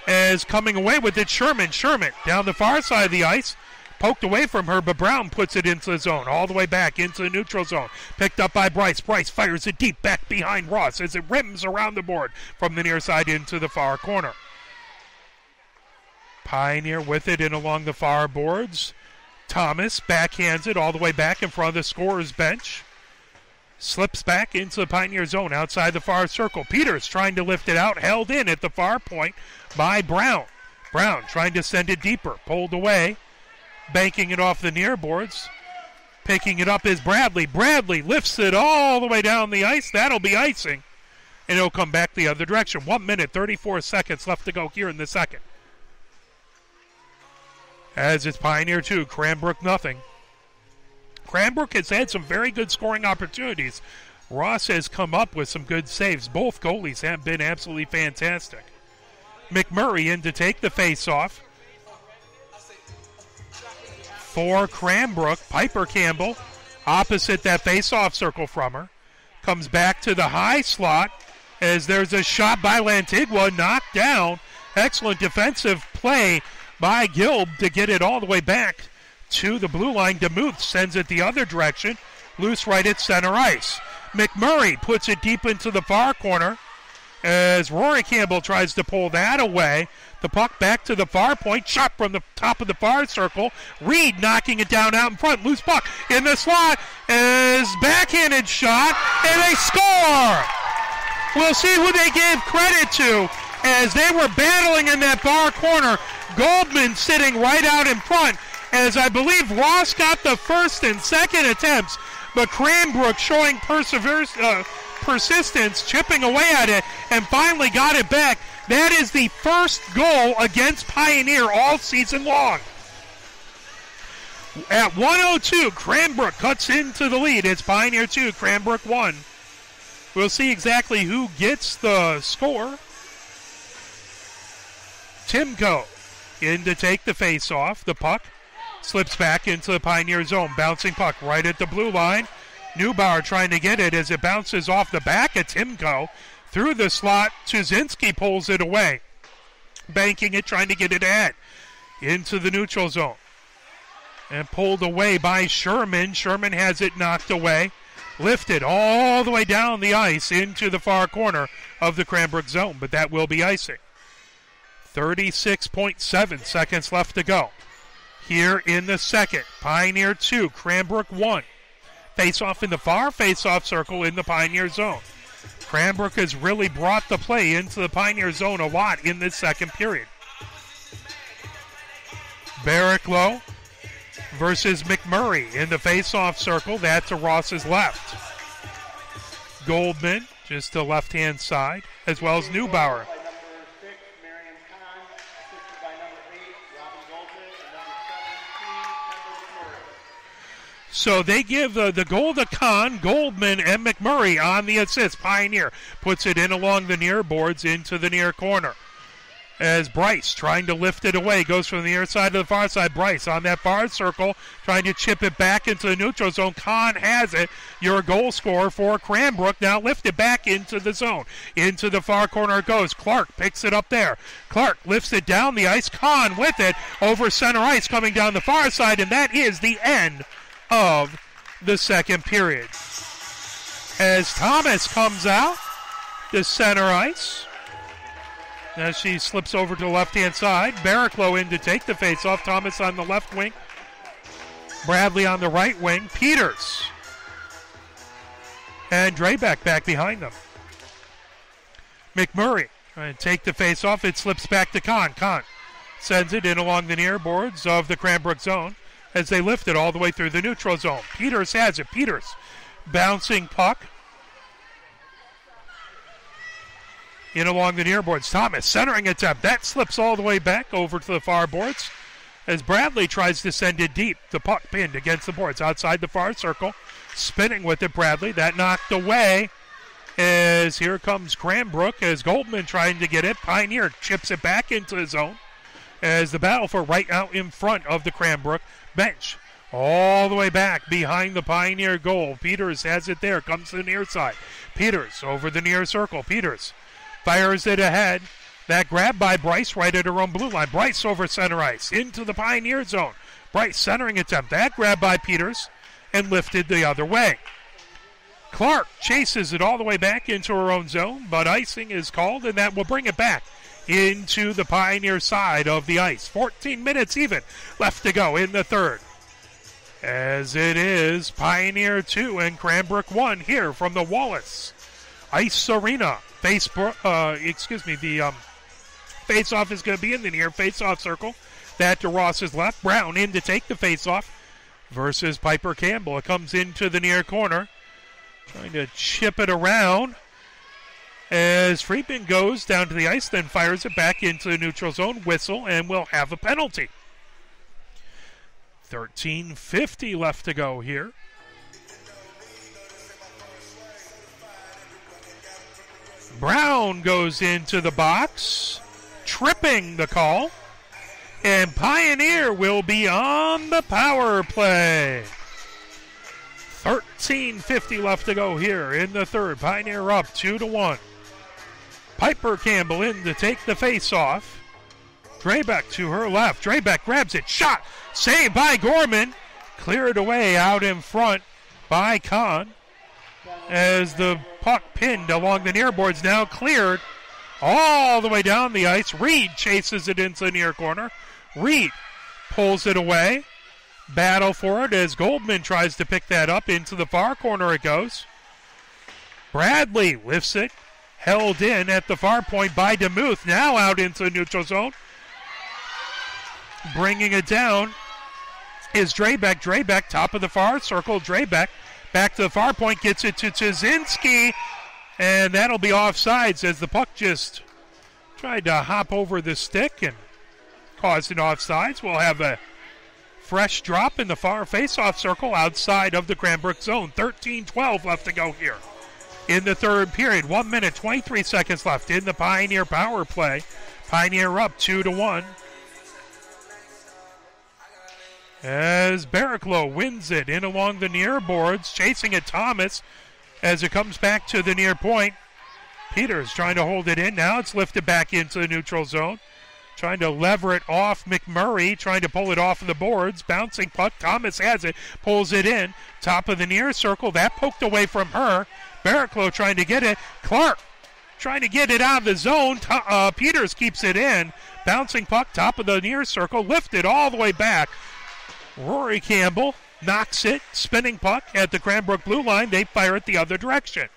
As coming away with it, Sherman. Sherman down the far side of the ice. Poked away from her, but Brown puts it into the zone. All the way back into the neutral zone. Picked up by Bryce. Bryce fires it deep back behind Ross as it rims around the board from the near side into the far corner. Pioneer with it in along the far boards. Thomas backhands it all the way back in front of the scorer's bench. Slips back into the Pioneer zone outside the far circle. Peters trying to lift it out. Held in at the far point by Brown. Brown trying to send it deeper. Pulled away. Banking it off the near boards. Picking it up is Bradley. Bradley lifts it all the way down the ice. That'll be icing. And it'll come back the other direction. 1 minute, 34 seconds left to go here in the second. As it's Pioneer 2, Cranbrook nothing. Cranbrook has had some very good scoring opportunities. Ross has come up with some good saves. Both goalies have been absolutely fantastic. McMurray in to take the face-off. For Cranbrook, Piper Campbell opposite that face-off circle from her. Comes back to the high slot as there's a shot by Lantigua, knocked down. Excellent defensive play by Gilb to get it all the way back to the blue line. DeMuth sends it the other direction. Loose right at center ice. McMurray puts it deep into the far corner as Rory Campbell tries to pull that away. The puck back to the far point. Shot from the top of the far circle. Reed knocking it down out in front. Loose puck in the slot as backhanded shot, and they score! We'll see who they gave credit to as they were battling in that far corner. Goldman sitting right out in front as I believe Ross got the first and second attempts, but Cranbrook showing persistence, chipping away at it, and finally got it back. That is the first goal against Pioneer all season long. At 1:02, Cranbrook cuts into the lead. It's Pioneer 2, Cranbrook 1. We'll see exactly who gets the score. Timko in to take the face-off. The puck Slips back into the Pioneer zone. Bouncing puck right at the blue line. Neubauer trying to get it as it bounces off the back of Timko. Through the slot, Tuzinski pulls it away. Banking it, trying to get it ahead. Into the neutral zone. And pulled away by Sherman. Sherman has it knocked away. Lifted all the way down the ice into the far corner of the Cranbrook zone. But that will be icing. 36.7 seconds left to go. Here in the second, Pioneer 2, Cranbrook 1. Face-off in the far face-off circle in the Pioneer zone. Cranbrook has really brought the play into the Pioneer zone a lot in this second period. Barricklow versus McMurray in the face-off circle. That to Ross's left. Goldman just to left-hand side, as well as Neubauer. So they give the goal to Kahn, Goldman, and McMurray on the assist. Pioneer puts it in along the near boards into the near corner. As Bryce trying to lift it away, goes from the near side to the far side. Bryce on that far circle, trying to chip it back into the neutral zone. Kahn has it. Your goal scorer for Cranbrook. Now lift it back into the zone. Into the far corner it goes. Clark picks it up there. Clark lifts it down the ice. Kahn with it over center ice coming down the far side, and that is the end of the second period. As Thomas comes out to center ice, as she slips over to the left-hand side, Barricklow in to take the face-off. Thomas on the left wing, Bradley on the right wing, Peters and Drebeck back behind them. McMurray trying to take the face-off. It slips back to Kahn. Kahn sends it in along the near boards of the Cranbrook zone as they lift it all the way through the neutral zone. Peters has it. Peters bouncing puck in along the near boards. Thomas centering attempt. That slips all the way back over to the far boards as Bradley tries to send it deep. The puck pinned against the boards outside the far circle. Spinning with it, Bradley. That knocked away as here comes Cranbrook as Goldman trying to get it. Pioneer chips it back into the zone as the battle for right out in front of the Cranbrook bench. All the way back behind the Pioneer goal. Peters has it there. Comes to the near side. Peters over the near circle. Peters fires it ahead. That grab by Bryce right at her own blue line. Bryce over center ice into the Pioneer zone. Bryce centering attempt. That grab by Peters and lifted the other way. Clark chases it all the way back into her own zone, but icing is called, and that will bring it back into the Pioneer side of the ice. 14 minutes even left to go in the third. As it is Pioneer 2 and Cranbrook 1 here from the Wallace Ice Arena. The face-off is going to be in the near face-off circle. That to Ross's left. Brown in to take the face-off versus Piper Campbell. It comes into the near corner. Trying to chip it around as Friedman goes down to the ice, then fires it back into the neutral zone. Whistle, and we'll have a penalty. 13:50 left to go here. Brown goes into the box, tripping the call, and Pioneer will be on the power play. 13:50 left to go here in the third. Pioneer up 2-1. Piper Campbell in to take the face-off. Drebeck to her left. Drebeck grabs it. Shot. Saved by Gorman. Cleared away out in front by Kahn. As the puck pinned along the near boards, now cleared all the way down the ice. Reed chases it into the near corner. Reed pulls it away. Battle for it as Goldman tries to pick that up. Into the far corner it goes. Bradley lifts it. Held in at the far point by DeMuth. Now out into the neutral zone. Bringing it down is Drebeck. Drebeck, top of the far circle. Drebeck back to the far point. Gets it to Tuzinski. And that'll be offsides as the puck just tried to hop over the stick and caused an offsides. We'll have a fresh drop in the far face-off circle outside of the Cranbrook zone. 13:12 left to go here in the third period. 1 minute, 23 seconds left in the Pioneer power play. Pioneer up 2-1. as Barraclough wins it in along the near boards, chasing it Thomas as it comes back to the near point. Peters trying to hold it in. Now it's lifted back into the neutral zone. Trying to lever it off McMurray, trying to pull it off of the boards. Bouncing puck. Thomas has it, pulls it in. Top of the near circle. That poked away from her. Barraclough trying to get it. Clark trying to get it out of the zone. Peters keeps it in. Bouncing puck, top of the near circle. Lifted all the way back. Rory Campbell knocks it. Spinning puck at the Cranbrook blue line. They fire it the other direction.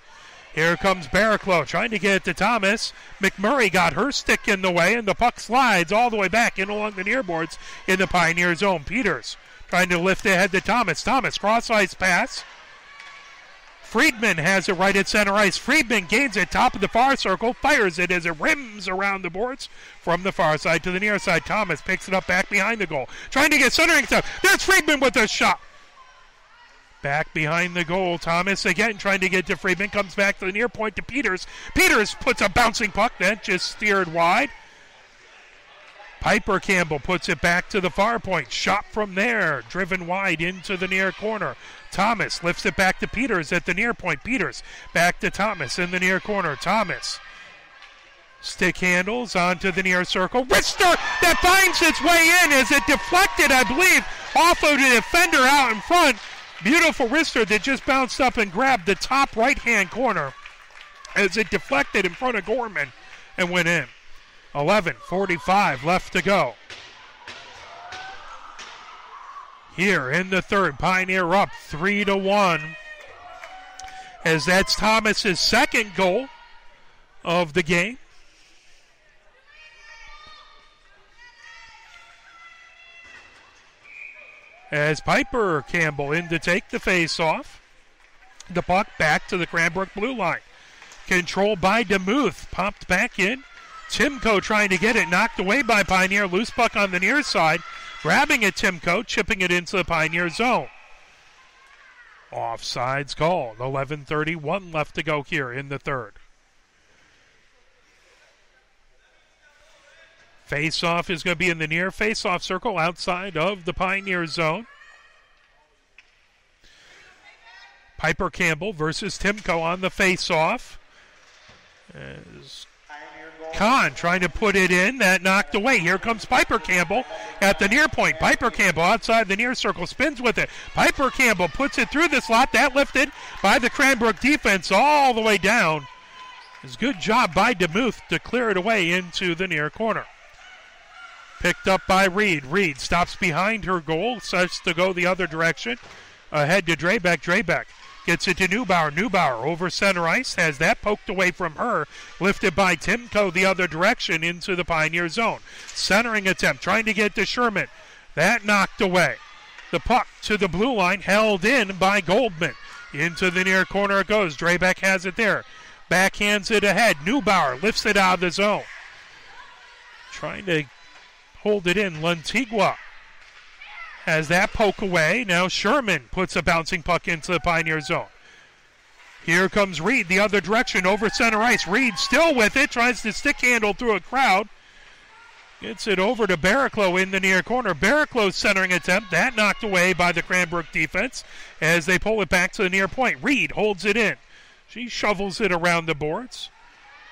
Here comes Barraclough trying to get it to Thomas. McMurray got her stick in the way, and the puck slides all the way back in along the near boards in the Pioneer zone. Peters trying to lift it ahead to Thomas. Thomas, cross-ice pass. Friedman has it right at center ice. Friedman gains it top of the far circle, fires it as it rims around the boards from the far side to the near side. Thomas picks it up back behind the goal. Trying to get centering stuff. There's Friedman with a shot. Back behind the goal, Thomas again trying to get to Friedman. Comes back to the near point to Peters. Peters puts a bouncing puck that just steered wide. Piper Campbell puts it back to the far point. Shot from there, driven wide into the near corner. Thomas lifts it back to Peters at the near point. Peters back to Thomas in the near corner. Thomas stick handles onto the near circle. Wrister that finds its way in as it deflected, I believe, off of the defender out in front. Beautiful wrister that just bounced up and grabbed the top right-hand corner as it deflected in front of Gorman and went in. 11:45 left to go. Here in the third, Pioneer up 3-1. As that's Thomas's second goal of the game. As Piper Campbell in to take the face-off. The puck back to the Cranbrook blue line. Controlled by DeMuth. Popped back in. Timko trying to get it. Knocked away by Pioneer. Loose puck on the near side. Grabbing it, Timko. Chipping it into the Pioneer zone. Offsides called. 11:31 left to go here in the third. Face-off is going to be in the near face-off circle outside of the Pioneer zone. Piper Campbell versus Timko on the face-off. As Kahn trying to put it in, that knocked away. Here comes Piper Campbell at the near point. Piper Campbell outside the near circle, spins with it. Piper Campbell puts it through the slot. That lifted by the Cranbrook defense all the way down. It's a good job by DeMuth to clear it away into the near corner. Picked up by Reed. Reed stops behind her goal, starts to go the other direction. Ahead to Drabeck. Drabeck gets it to Neubauer. Neubauer over center ice, has that poked away from her. Lifted by Timko the other direction into the Pioneer zone. Centering attempt, trying to get to Sherman. That knocked away. The puck to the blue line, held in by Goldman. Into the near corner it goes. Drabeck has it there. Backhands it ahead. Neubauer lifts it out of the zone. Trying to hold it in. Lantigua has that poke away. Now Sherman puts a bouncing puck into the Pioneer zone. Here comes Reed the other direction over center ice. Reed still with it. Tries to stick handle through a crowd. Gets it over to Barraclough in the near corner. Barraclough's centering attempt. That knocked away by the Cranbrook defense as they pull it back to the near point. Reed holds it in. She shovels it around the boards.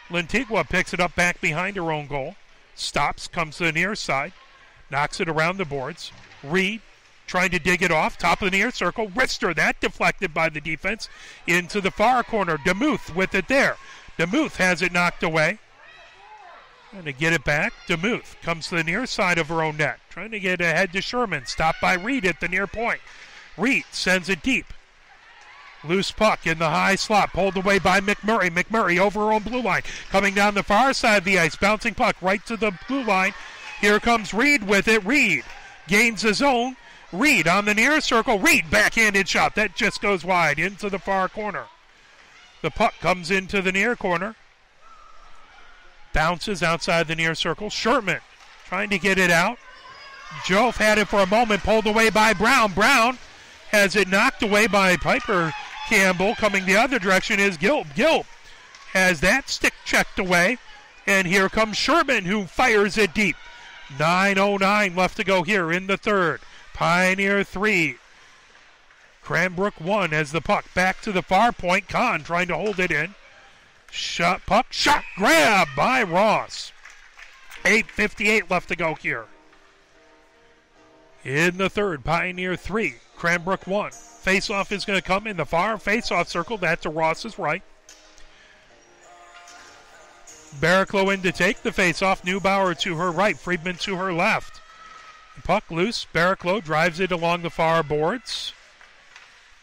Lantigua picks it up back behind her own goal. Stops, comes to the near side, knocks it around the boards. Reed trying to dig it off, top of the near circle. Wrister, that deflected by the defense into the far corner. DeMuth with it there. DeMuth has it knocked away. Trying to get it back. DeMuth comes to the near side of her own net. Trying to get ahead to Sherman. Stopped by Reed at the near point. Reed sends it deep. Loose puck in the high slot, pulled away by McMurray. McMurray over her own blue line. Coming down the far side of the ice, bouncing puck right to the blue line. Here comes Reed with it. Reed gains the zone. Reed on the near circle. Reed backhanded shot. That just goes wide into the far corner. The puck comes into the near corner. Bounces outside the near circle. Sherman trying to get it out. Jove had it for a moment, pulled away by Brown. Brown has it knocked away by Piper Campbell. Coming the other direction is Gilp. Gilp has that stick checked away. And here comes Sherman, who fires it deep. 9:09 left to go here in the third. Pioneer 3. Cranbrook 1 as the puck back to the far point. Kahn trying to hold it in. Shot grab by Ross. 8:58 left to go here. In the third, Pioneer 3, Cranbrook 1. Face-off is going to come in the far face-off circle. That's to Ross's right. Barraclough in to take the face-off. Neubauer to her right. Friedman to her left. The puck loose. Barraclough drives it along the far boards.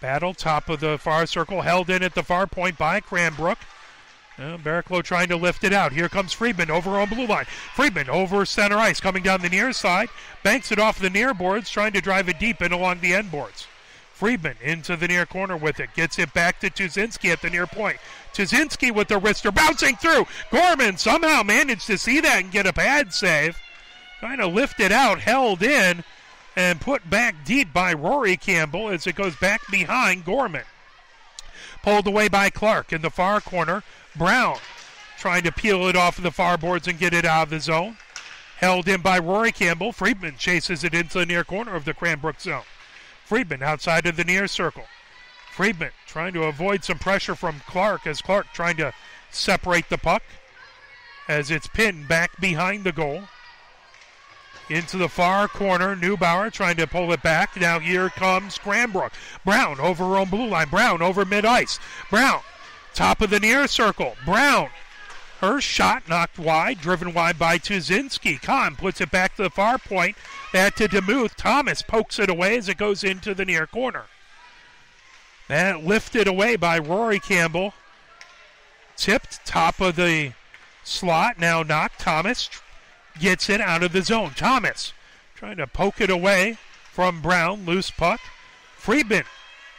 Battle, top of the far circle, held in at the far point by Cranbrook. Barraclough trying to lift it out. Here comes Friedman over on blue line. Friedman over center ice, coming down the near side. Banks it off the near boards, trying to drive it deep in along the end boards. Friedman into the near corner with it. Gets it back to Tuzinski at the near point. Tuzinski with the wrister bouncing through. Gorman somehow managed to see that and get a pad save. Trying to lift it out, held in, and put back deep by Rory Campbell as it goes back behind Gorman. Pulled away by Clark in the far corner. Brown trying to peel it off of the far boards and get it out of the zone. Held in by Rory Campbell. Friedman chases it into the near corner of the Cranbrook zone. Friedman outside of the near circle. Friedman trying to avoid some pressure from Clark as Clark trying to separate the puck as it's pinned back behind the goal. Into the far corner, Neubauer trying to pull it back. Now here comes Cranbrook. Brown over her own blue line. Brown over mid-ice. Brown, top of the near circle. Brown, her shot knocked wide, driven wide by Tuzinski. Kahn puts it back to the far point. That to DeMuth. Thomas pokes it away as it goes into the near corner. That lifted away by Rory Campbell. Tipped, top of the slot. Now knocked. Thomas gets it out of the zone. Thomas trying to poke it away from Brown. Loose puck. Friedman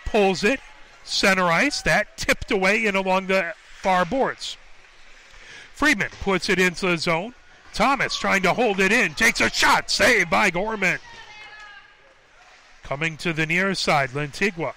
pulls it. Center ice. That tipped away in along the far boards. Friedman puts it into the zone. Thomas trying to hold it in. Takes a shot. Saved by Gorman. Coming to the near side. Lantigua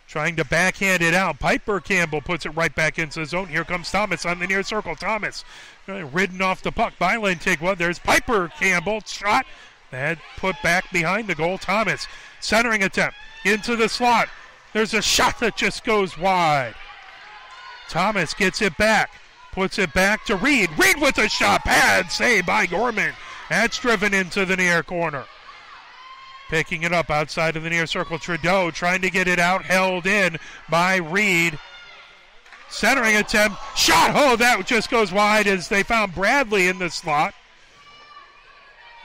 trying to backhand it out. Piper Campbell puts it right back into the zone. Here comes Thomas on the near circle. Thomas ridden off the puck by Lantigua. There's Piper Campbell. Shot. That put back behind the goal. Thomas centering attempt into the slot. There's a shot that just goes wide. Thomas gets it back. Puts it back to Reed. Reed with a shot. Pad saved by Gorman. That's driven into the near corner. Picking it up outside of the near circle. Trudeau trying to get it out. Held in by Reed. Centering attempt. Shot. Oh, that just goes wide as they found Bradley in the slot.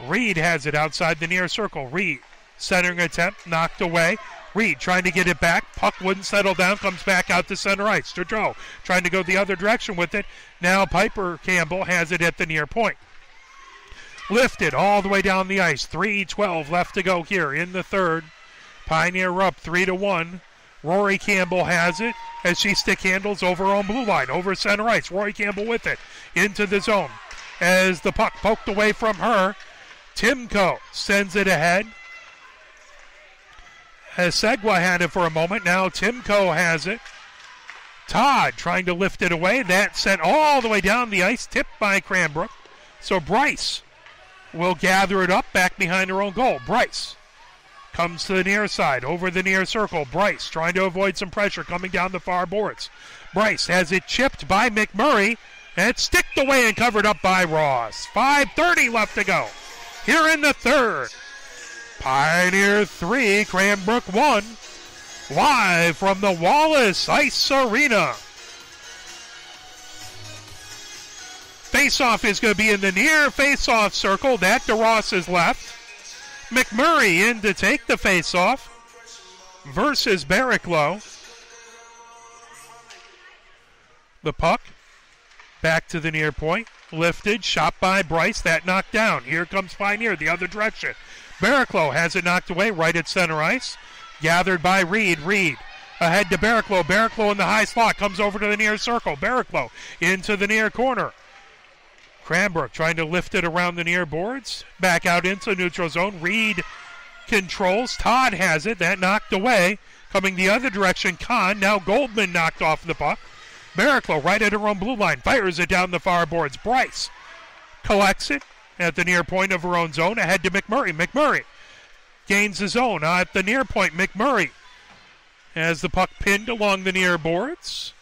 Reed has it outside the near circle. Reed. Centering attempt. Knocked away. Reed trying to get it back. Puck wouldn't settle down. Comes back out to center ice. Trudeau trying to go the other direction with it. Now Piper Campbell has it at the near point. Lifted all the way down the ice. 3:12 left to go here in the third. Pioneer up 3-1. Rory Campbell has it as she stick handles over on blue line. Over center ice. Rory Campbell with it. Into the zone. As the puck poked away from her. Timko sends it ahead. Segwa had it for a moment. Now Timko has it. Todd trying to lift it away. That sent all the way down the ice. Tipped by Cranbrook. So Bryce will gather it up back behind her own goal. Bryce comes to the near side, over the near circle. Bryce trying to avoid some pressure coming down the far boards. Bryce has it chipped by McMurray, and it's sticked away and covered up by Ross. 5:30 left to go here in the third. Pioneer 3, Cranbrook 1, live from the Wallace Ice Arena. Face-off is going to be in the near face-off circle. That to Ross's left. McMurray in to take the face-off versus Barraclough. The puck back to the near point. Lifted, shot by Bryce. That knocked down. Here comes Pioneer the other direction. Barraclough has it knocked away right at center ice. Gathered by Reed. Reed ahead to Barraclough. Barraclough in the high slot. Comes over to the near circle. Barraclough into the near corner. Cranbrook trying to lift it around the near boards. Back out into neutral zone. Reed controls. Todd has it. That knocked away. Coming the other direction. Kahn. Now Goldman knocked off the puck. Barraclough right at her own blue line. Fires it down the far boards. Bryce collects it at the near point of her own zone. Ahead to McMurray. McMurray gains his own at the near point. McMurray has the puck pinned along the near boards.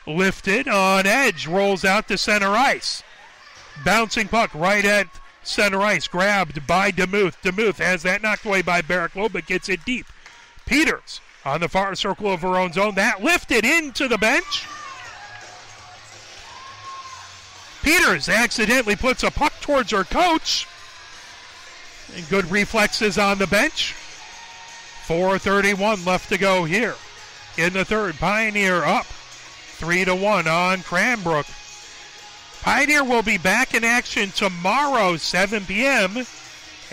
Lifted on edge, rolls out to center ice. Bouncing puck right at center ice, grabbed by DeMuth. DeMuth has that knocked away by Barraclough, but gets it deep. Peters on the far circle of her own zone. That lifted into the bench. Peters accidentally puts a puck towards her coach. And good reflexes on the bench. 4:31 left to go here in the third. Pioneer up 3-1 on Cranbrook. Pioneer will be back in action tomorrow, 7 p.m.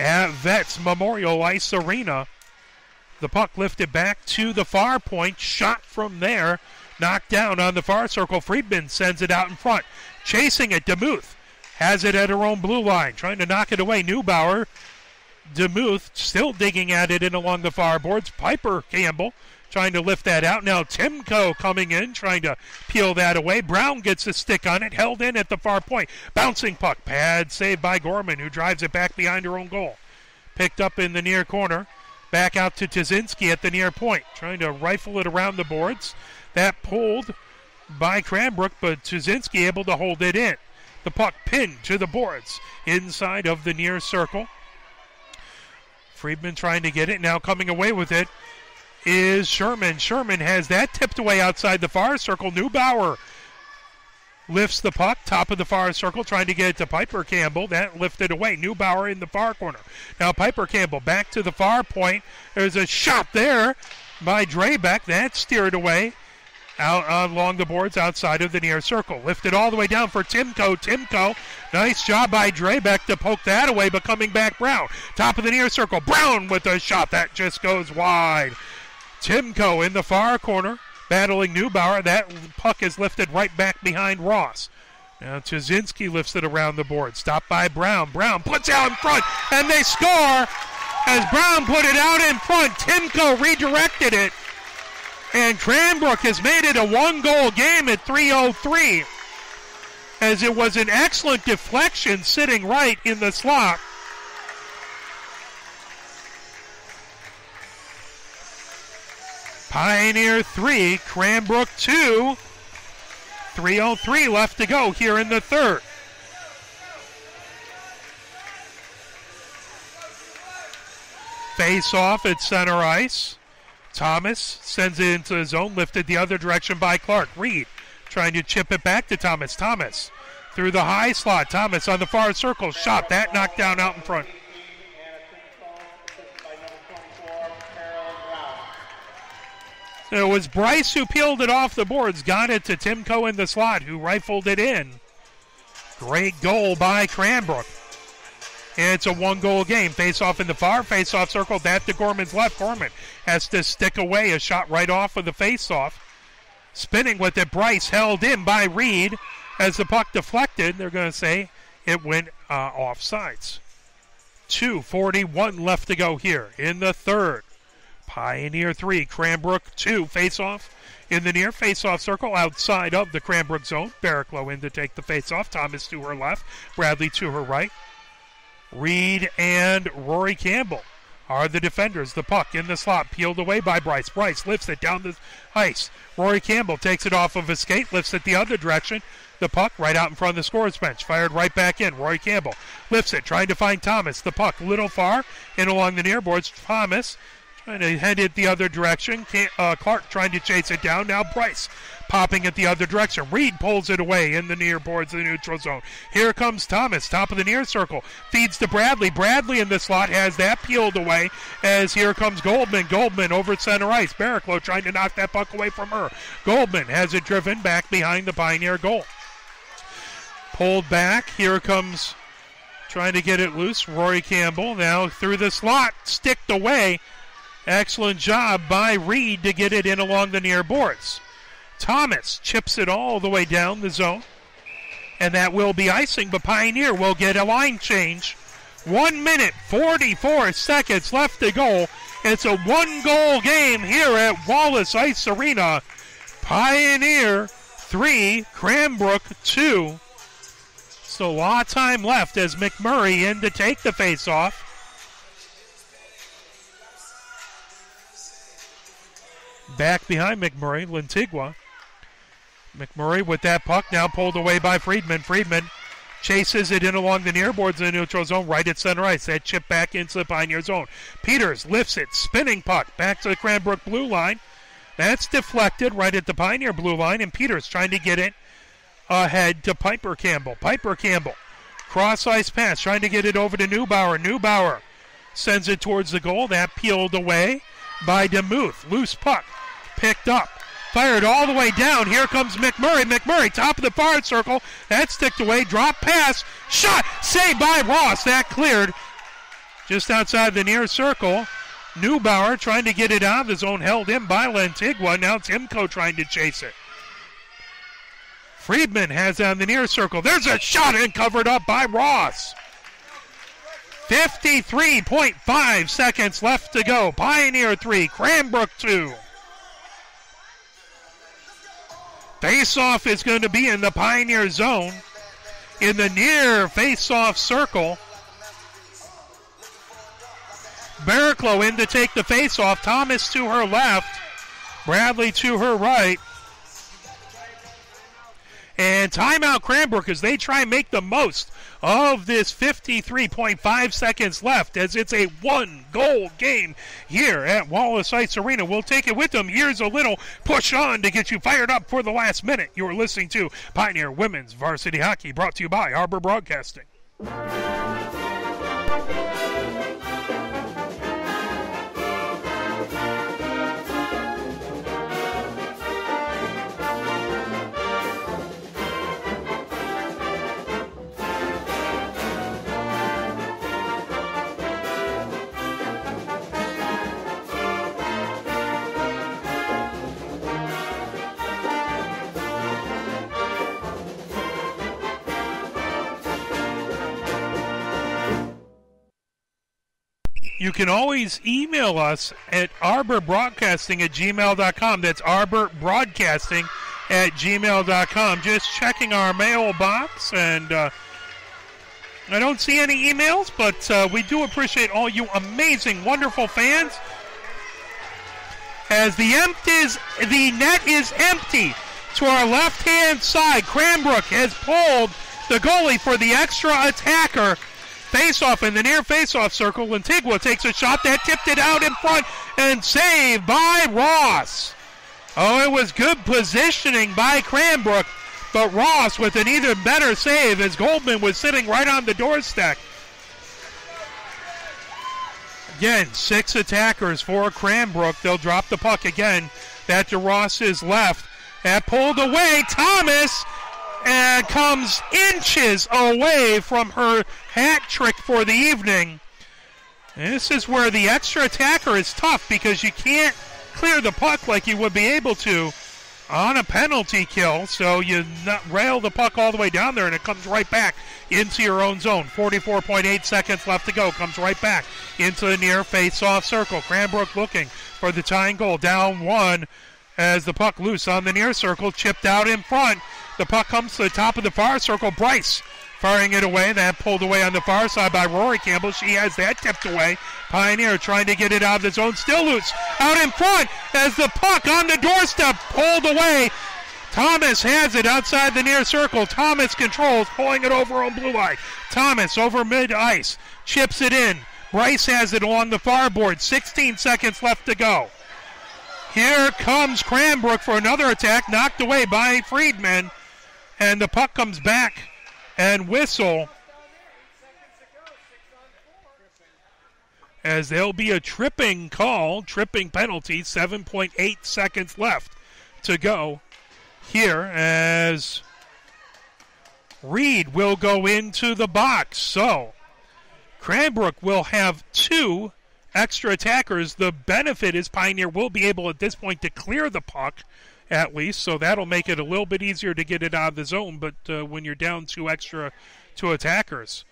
at Vets Memorial Ice Arena. The puck lifted back to the far point. Shot from there. Knocked down on the far circle. Friedman sends it out in front. Chasing it, DeMuth has it at her own blue line. Trying to knock it away, Neubauer. DeMuth still digging at it in along the far boards. Piper Campbell trying to lift that out. Now Timko coming in, trying to peel that away. Brown gets a stick on it, held in at the far point. Bouncing puck, pad saved by Gorman, who drives it back behind her own goal. Picked up in the near corner. Back out to Tuzinski at the near point, trying to rifle it around the boards. That pulled by Cranbrook, but Tuzinski able to hold it in. The puck pinned to the boards inside of the near circle. Friedman trying to get it. Now coming away with it is Sherman. Sherman has that tipped away outside the far circle. Neubauer lifts the puck, top of the far circle, trying to get it to Piper Campbell. That lifted away. Neubauer in the far corner. Now Piper Campbell back to the far point. There's a shot there by Drebeck. That steered away out along the boards outside of the near circle. Lifted all the way down for Timko. Timko, nice job by Drebeck to poke that away, but coming back Brown. Top of the near circle. Brown with a shot. That just goes wide. Timko in the far corner, battling Neubauer. That puck is lifted right back behind Ross. Now Tuzinski lifts it around the board. Stopped by Brown. Brown puts out in front, and they score. As Brown put it out in front, Timko redirected it. And Cranbrook has made it a one-goal game at 3:03. As it was an excellent deflection sitting right in the slot. Pioneer 3, Cranbrook 2. 3:03 left to go here in the third. Face off at center ice. Thomas sends it into his zone, lifted the other direction by Clark. Reed trying to chip it back to Thomas. Thomas through the high slot. Thomas on the far circle. Shot. That knocked down out in front. So it was Bryce who peeled it off the boards, got it to Timko in the slot, who rifled it in. Great goal by Cranbrook. And it's a one-goal game. Face-off in the far, face-off circle, that to Gorman's left. Gorman has to stick away, a shot right off of the face-off. Spinning with it, Bryce held in by Reed. As the puck deflected, they're going to say it went offsides. 2:41 left to go here in the third. Pioneer 3, Cranbrook 2, face-off in the near face-off circle outside of the Cranbrook zone. Barraclough in to take the face-off. Thomas to her left, Bradley to her right. Reed and Rory Campbell are the defenders. The puck in the slot, peeled away by Bryce. Bryce lifts it down the ice. Rory Campbell takes it off of his skate, lifts it the other direction. The puck right out in front of the scorer's bench. Fired right back in. Rory Campbell lifts it, trying to find Thomas. The puck a little far in along the near boards. Thomas trying to head it the other direction. Clark trying to chase it down. Now Bryce popping it the other direction. Reed pulls it away in the near boards of the neutral zone. Here comes Thomas, top of the near circle. Feeds to Bradley. Bradley in the slot has that peeled away as here comes Goldman. Goldman over at center ice. Barraclough trying to knock that puck away from her. Goldman has it driven back behind the Pioneer goal. Pulled back. Here comes trying to get it loose. Rory Campbell now through the slot. Sticked away. Excellent job by Reed to get it in along the near boards. Thomas chips it all the way down the zone. And that will be icing, but Pioneer will get a line change. 1 minute, 44 seconds left to go. It's a one-goal game here at Wallace Ice Arena. Pioneer 3, Cranbrook 2. So a lot of time left as McMurray in to take the face-off. back behind McMurray. Lantigua. McMurray with that puck now pulled away by Friedman. Friedman chases it in along the near boards in the neutral zone, right at center ice. That chip back into the Pioneer zone. Peters lifts it, spinning puck back to the Cranbrook blue line. That's deflected right at the Pioneer blue line, and Peters trying to get it ahead to Piper Campbell. Piper Campbell, cross ice pass, trying to get it over to Neubauer. Neubauer sends it towards the goal. That peeled away by DeMuth. Loose puck, picked up, fired all the way down. Here comes McMurray. McMurray, top of the far circle. That's sticked away. Drop pass. Shot. Saved by Ross. That cleared just outside the near circle. Neubauer trying to get it out of the zone. Held in by Lantigua. Now Timko trying to chase it. Friedman has it on the near circle. There's a shot and covered up by Ross. 53.5 seconds left to go. Pioneer 3, Cranbrook 2. Face-off is going to be in the Pioneer zone. In the near face-off circle. Barraclough in to take the face-off. Thomas to her left. Bradley to her right. And timeout Cranbrook as they try and make the most of this 53.5 seconds left as it's a one-goal game here at Wallace Ice Arena. We'll take it with them. Here's a little push on to get you fired up for the last minute. You're listening to Pioneer Women's Varsity Hockey, brought to you by Arbor Broadcasting. You can always email us at arborbroadcasting@gmail.com. That's arborbroadcasting@gmail.com. Just checking our mailbox, and I don't see any emails, but we do appreciate all you amazing, wonderful fans. As the net is empty to our left-hand side, Cranbrook has pulled the goalie for the extra attacker. Face-off in the near face-off circle. Lantigua takes a shot that tipped it out in front and saved by Ross. Oh, it was good positioning by Cranbrook, but Ross with an even better save as Goldman was sitting right on the doorstep. Again, 6 attackers for Cranbrook. They'll drop the puck again. That to Ross's left. That pulled away. Thomas and comes inches away from her hat trick for the evening. And this is where the extra attacker is tough because you can't clear the puck like you would be able to on a penalty kill. So you rail the puck all the way down there and it comes right back into your own zone. 44.8 seconds left to go. Comes right back into the near face-off circle. Cranbrook looking for the tying goal. Down 1 as the puck loose on the near circle. Chipped out in front. The puck comes to the top of the far circle. Bryce firing it away. That pulled away on the far side by Rory Campbell. She has that tipped away. Pioneer trying to get it out of the zone. Still loose. Out in front as the puck on the doorstep pulled away. Thomas has it outside the near circle. Thomas controls, pulling it over on blue line. Thomas over mid-ice. Chips it in. Bryce has it along the far board. 16 seconds left to go. Here comes Cranbrook for another attack. Knocked away by Friedman. And the puck comes back and whistle as there'll be a tripping call, tripping penalty, 7.8 seconds left to go here as Reed will go into the box. So Cranbrook will have 2 extra attackers. The benefit is Pioneer will be able at this point to clear the puck at least, so that'll make it a little bit easier to get it out of the zone, but when you're down 2 attackers,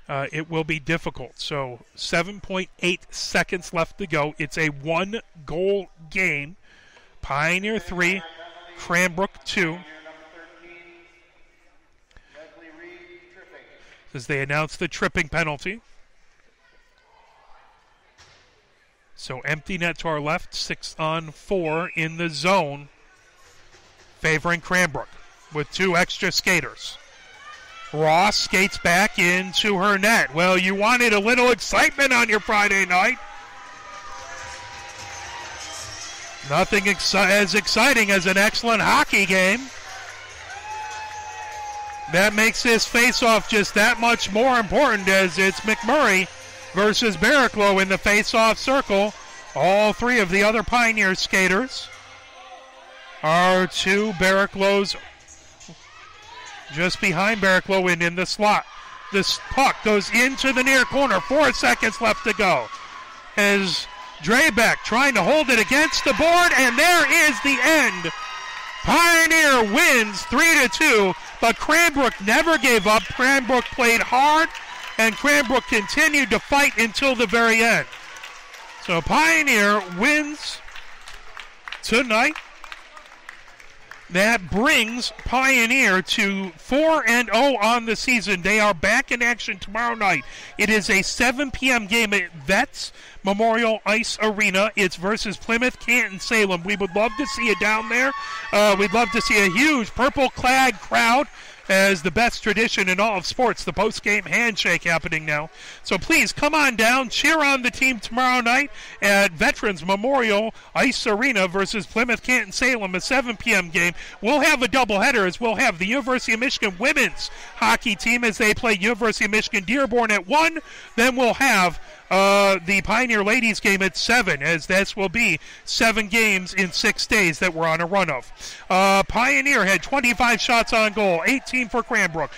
it will be difficult. So 7.8 seconds left to go. It's a 1-goal game. Pioneer 3, Cranbrook 2. As they announce the tripping penalty. So empty net to our left, 6-on-4 in the zone, favoring Cranbrook with 2 extra skaters. Ross skates back into her net. Well, you wanted a little excitement on your Friday night. Nothing as exciting as an excellent hockey game. That makes this face-off just that much more important, as it's McMurray versus Barraclough in the face-off circle. All 3 of the other Pioneer skaters are to Barraclough's, just behind Barraclough and in the slot. This puck goes into the near corner. 4 seconds left to go. As Drebeck trying to hold it against the board, and there is the end. Pioneer wins 3-2, but Cranbrook never gave up. Cranbrook played hard, and Cranbrook continued to fight until the very end. So Pioneer wins tonight. That brings Pioneer to 4-0 on the season. They are back in action tomorrow night. It is a 7 p.m. game at Vets Memorial Ice Arena. It's versus Plymouth Canton Salem. We would love to see you down there. We'd love to see a huge purple-clad crowd, as the best tradition in all of sports, the post-game handshake happening now. So please come on down, cheer on the team tomorrow night at Veterans Memorial Ice Arena versus Plymouth Canton Salem, a 7 p.m. game. We'll have a doubleheader, as we'll have the University of Michigan women's hockey team as they play University of Michigan Dearborn at 1. Then we'll have the Pioneer ladies game at 7, as this will be 7 games in 6 days that we're on a run of. Pioneer had 25 shots on goal, 18 for Cranbrook.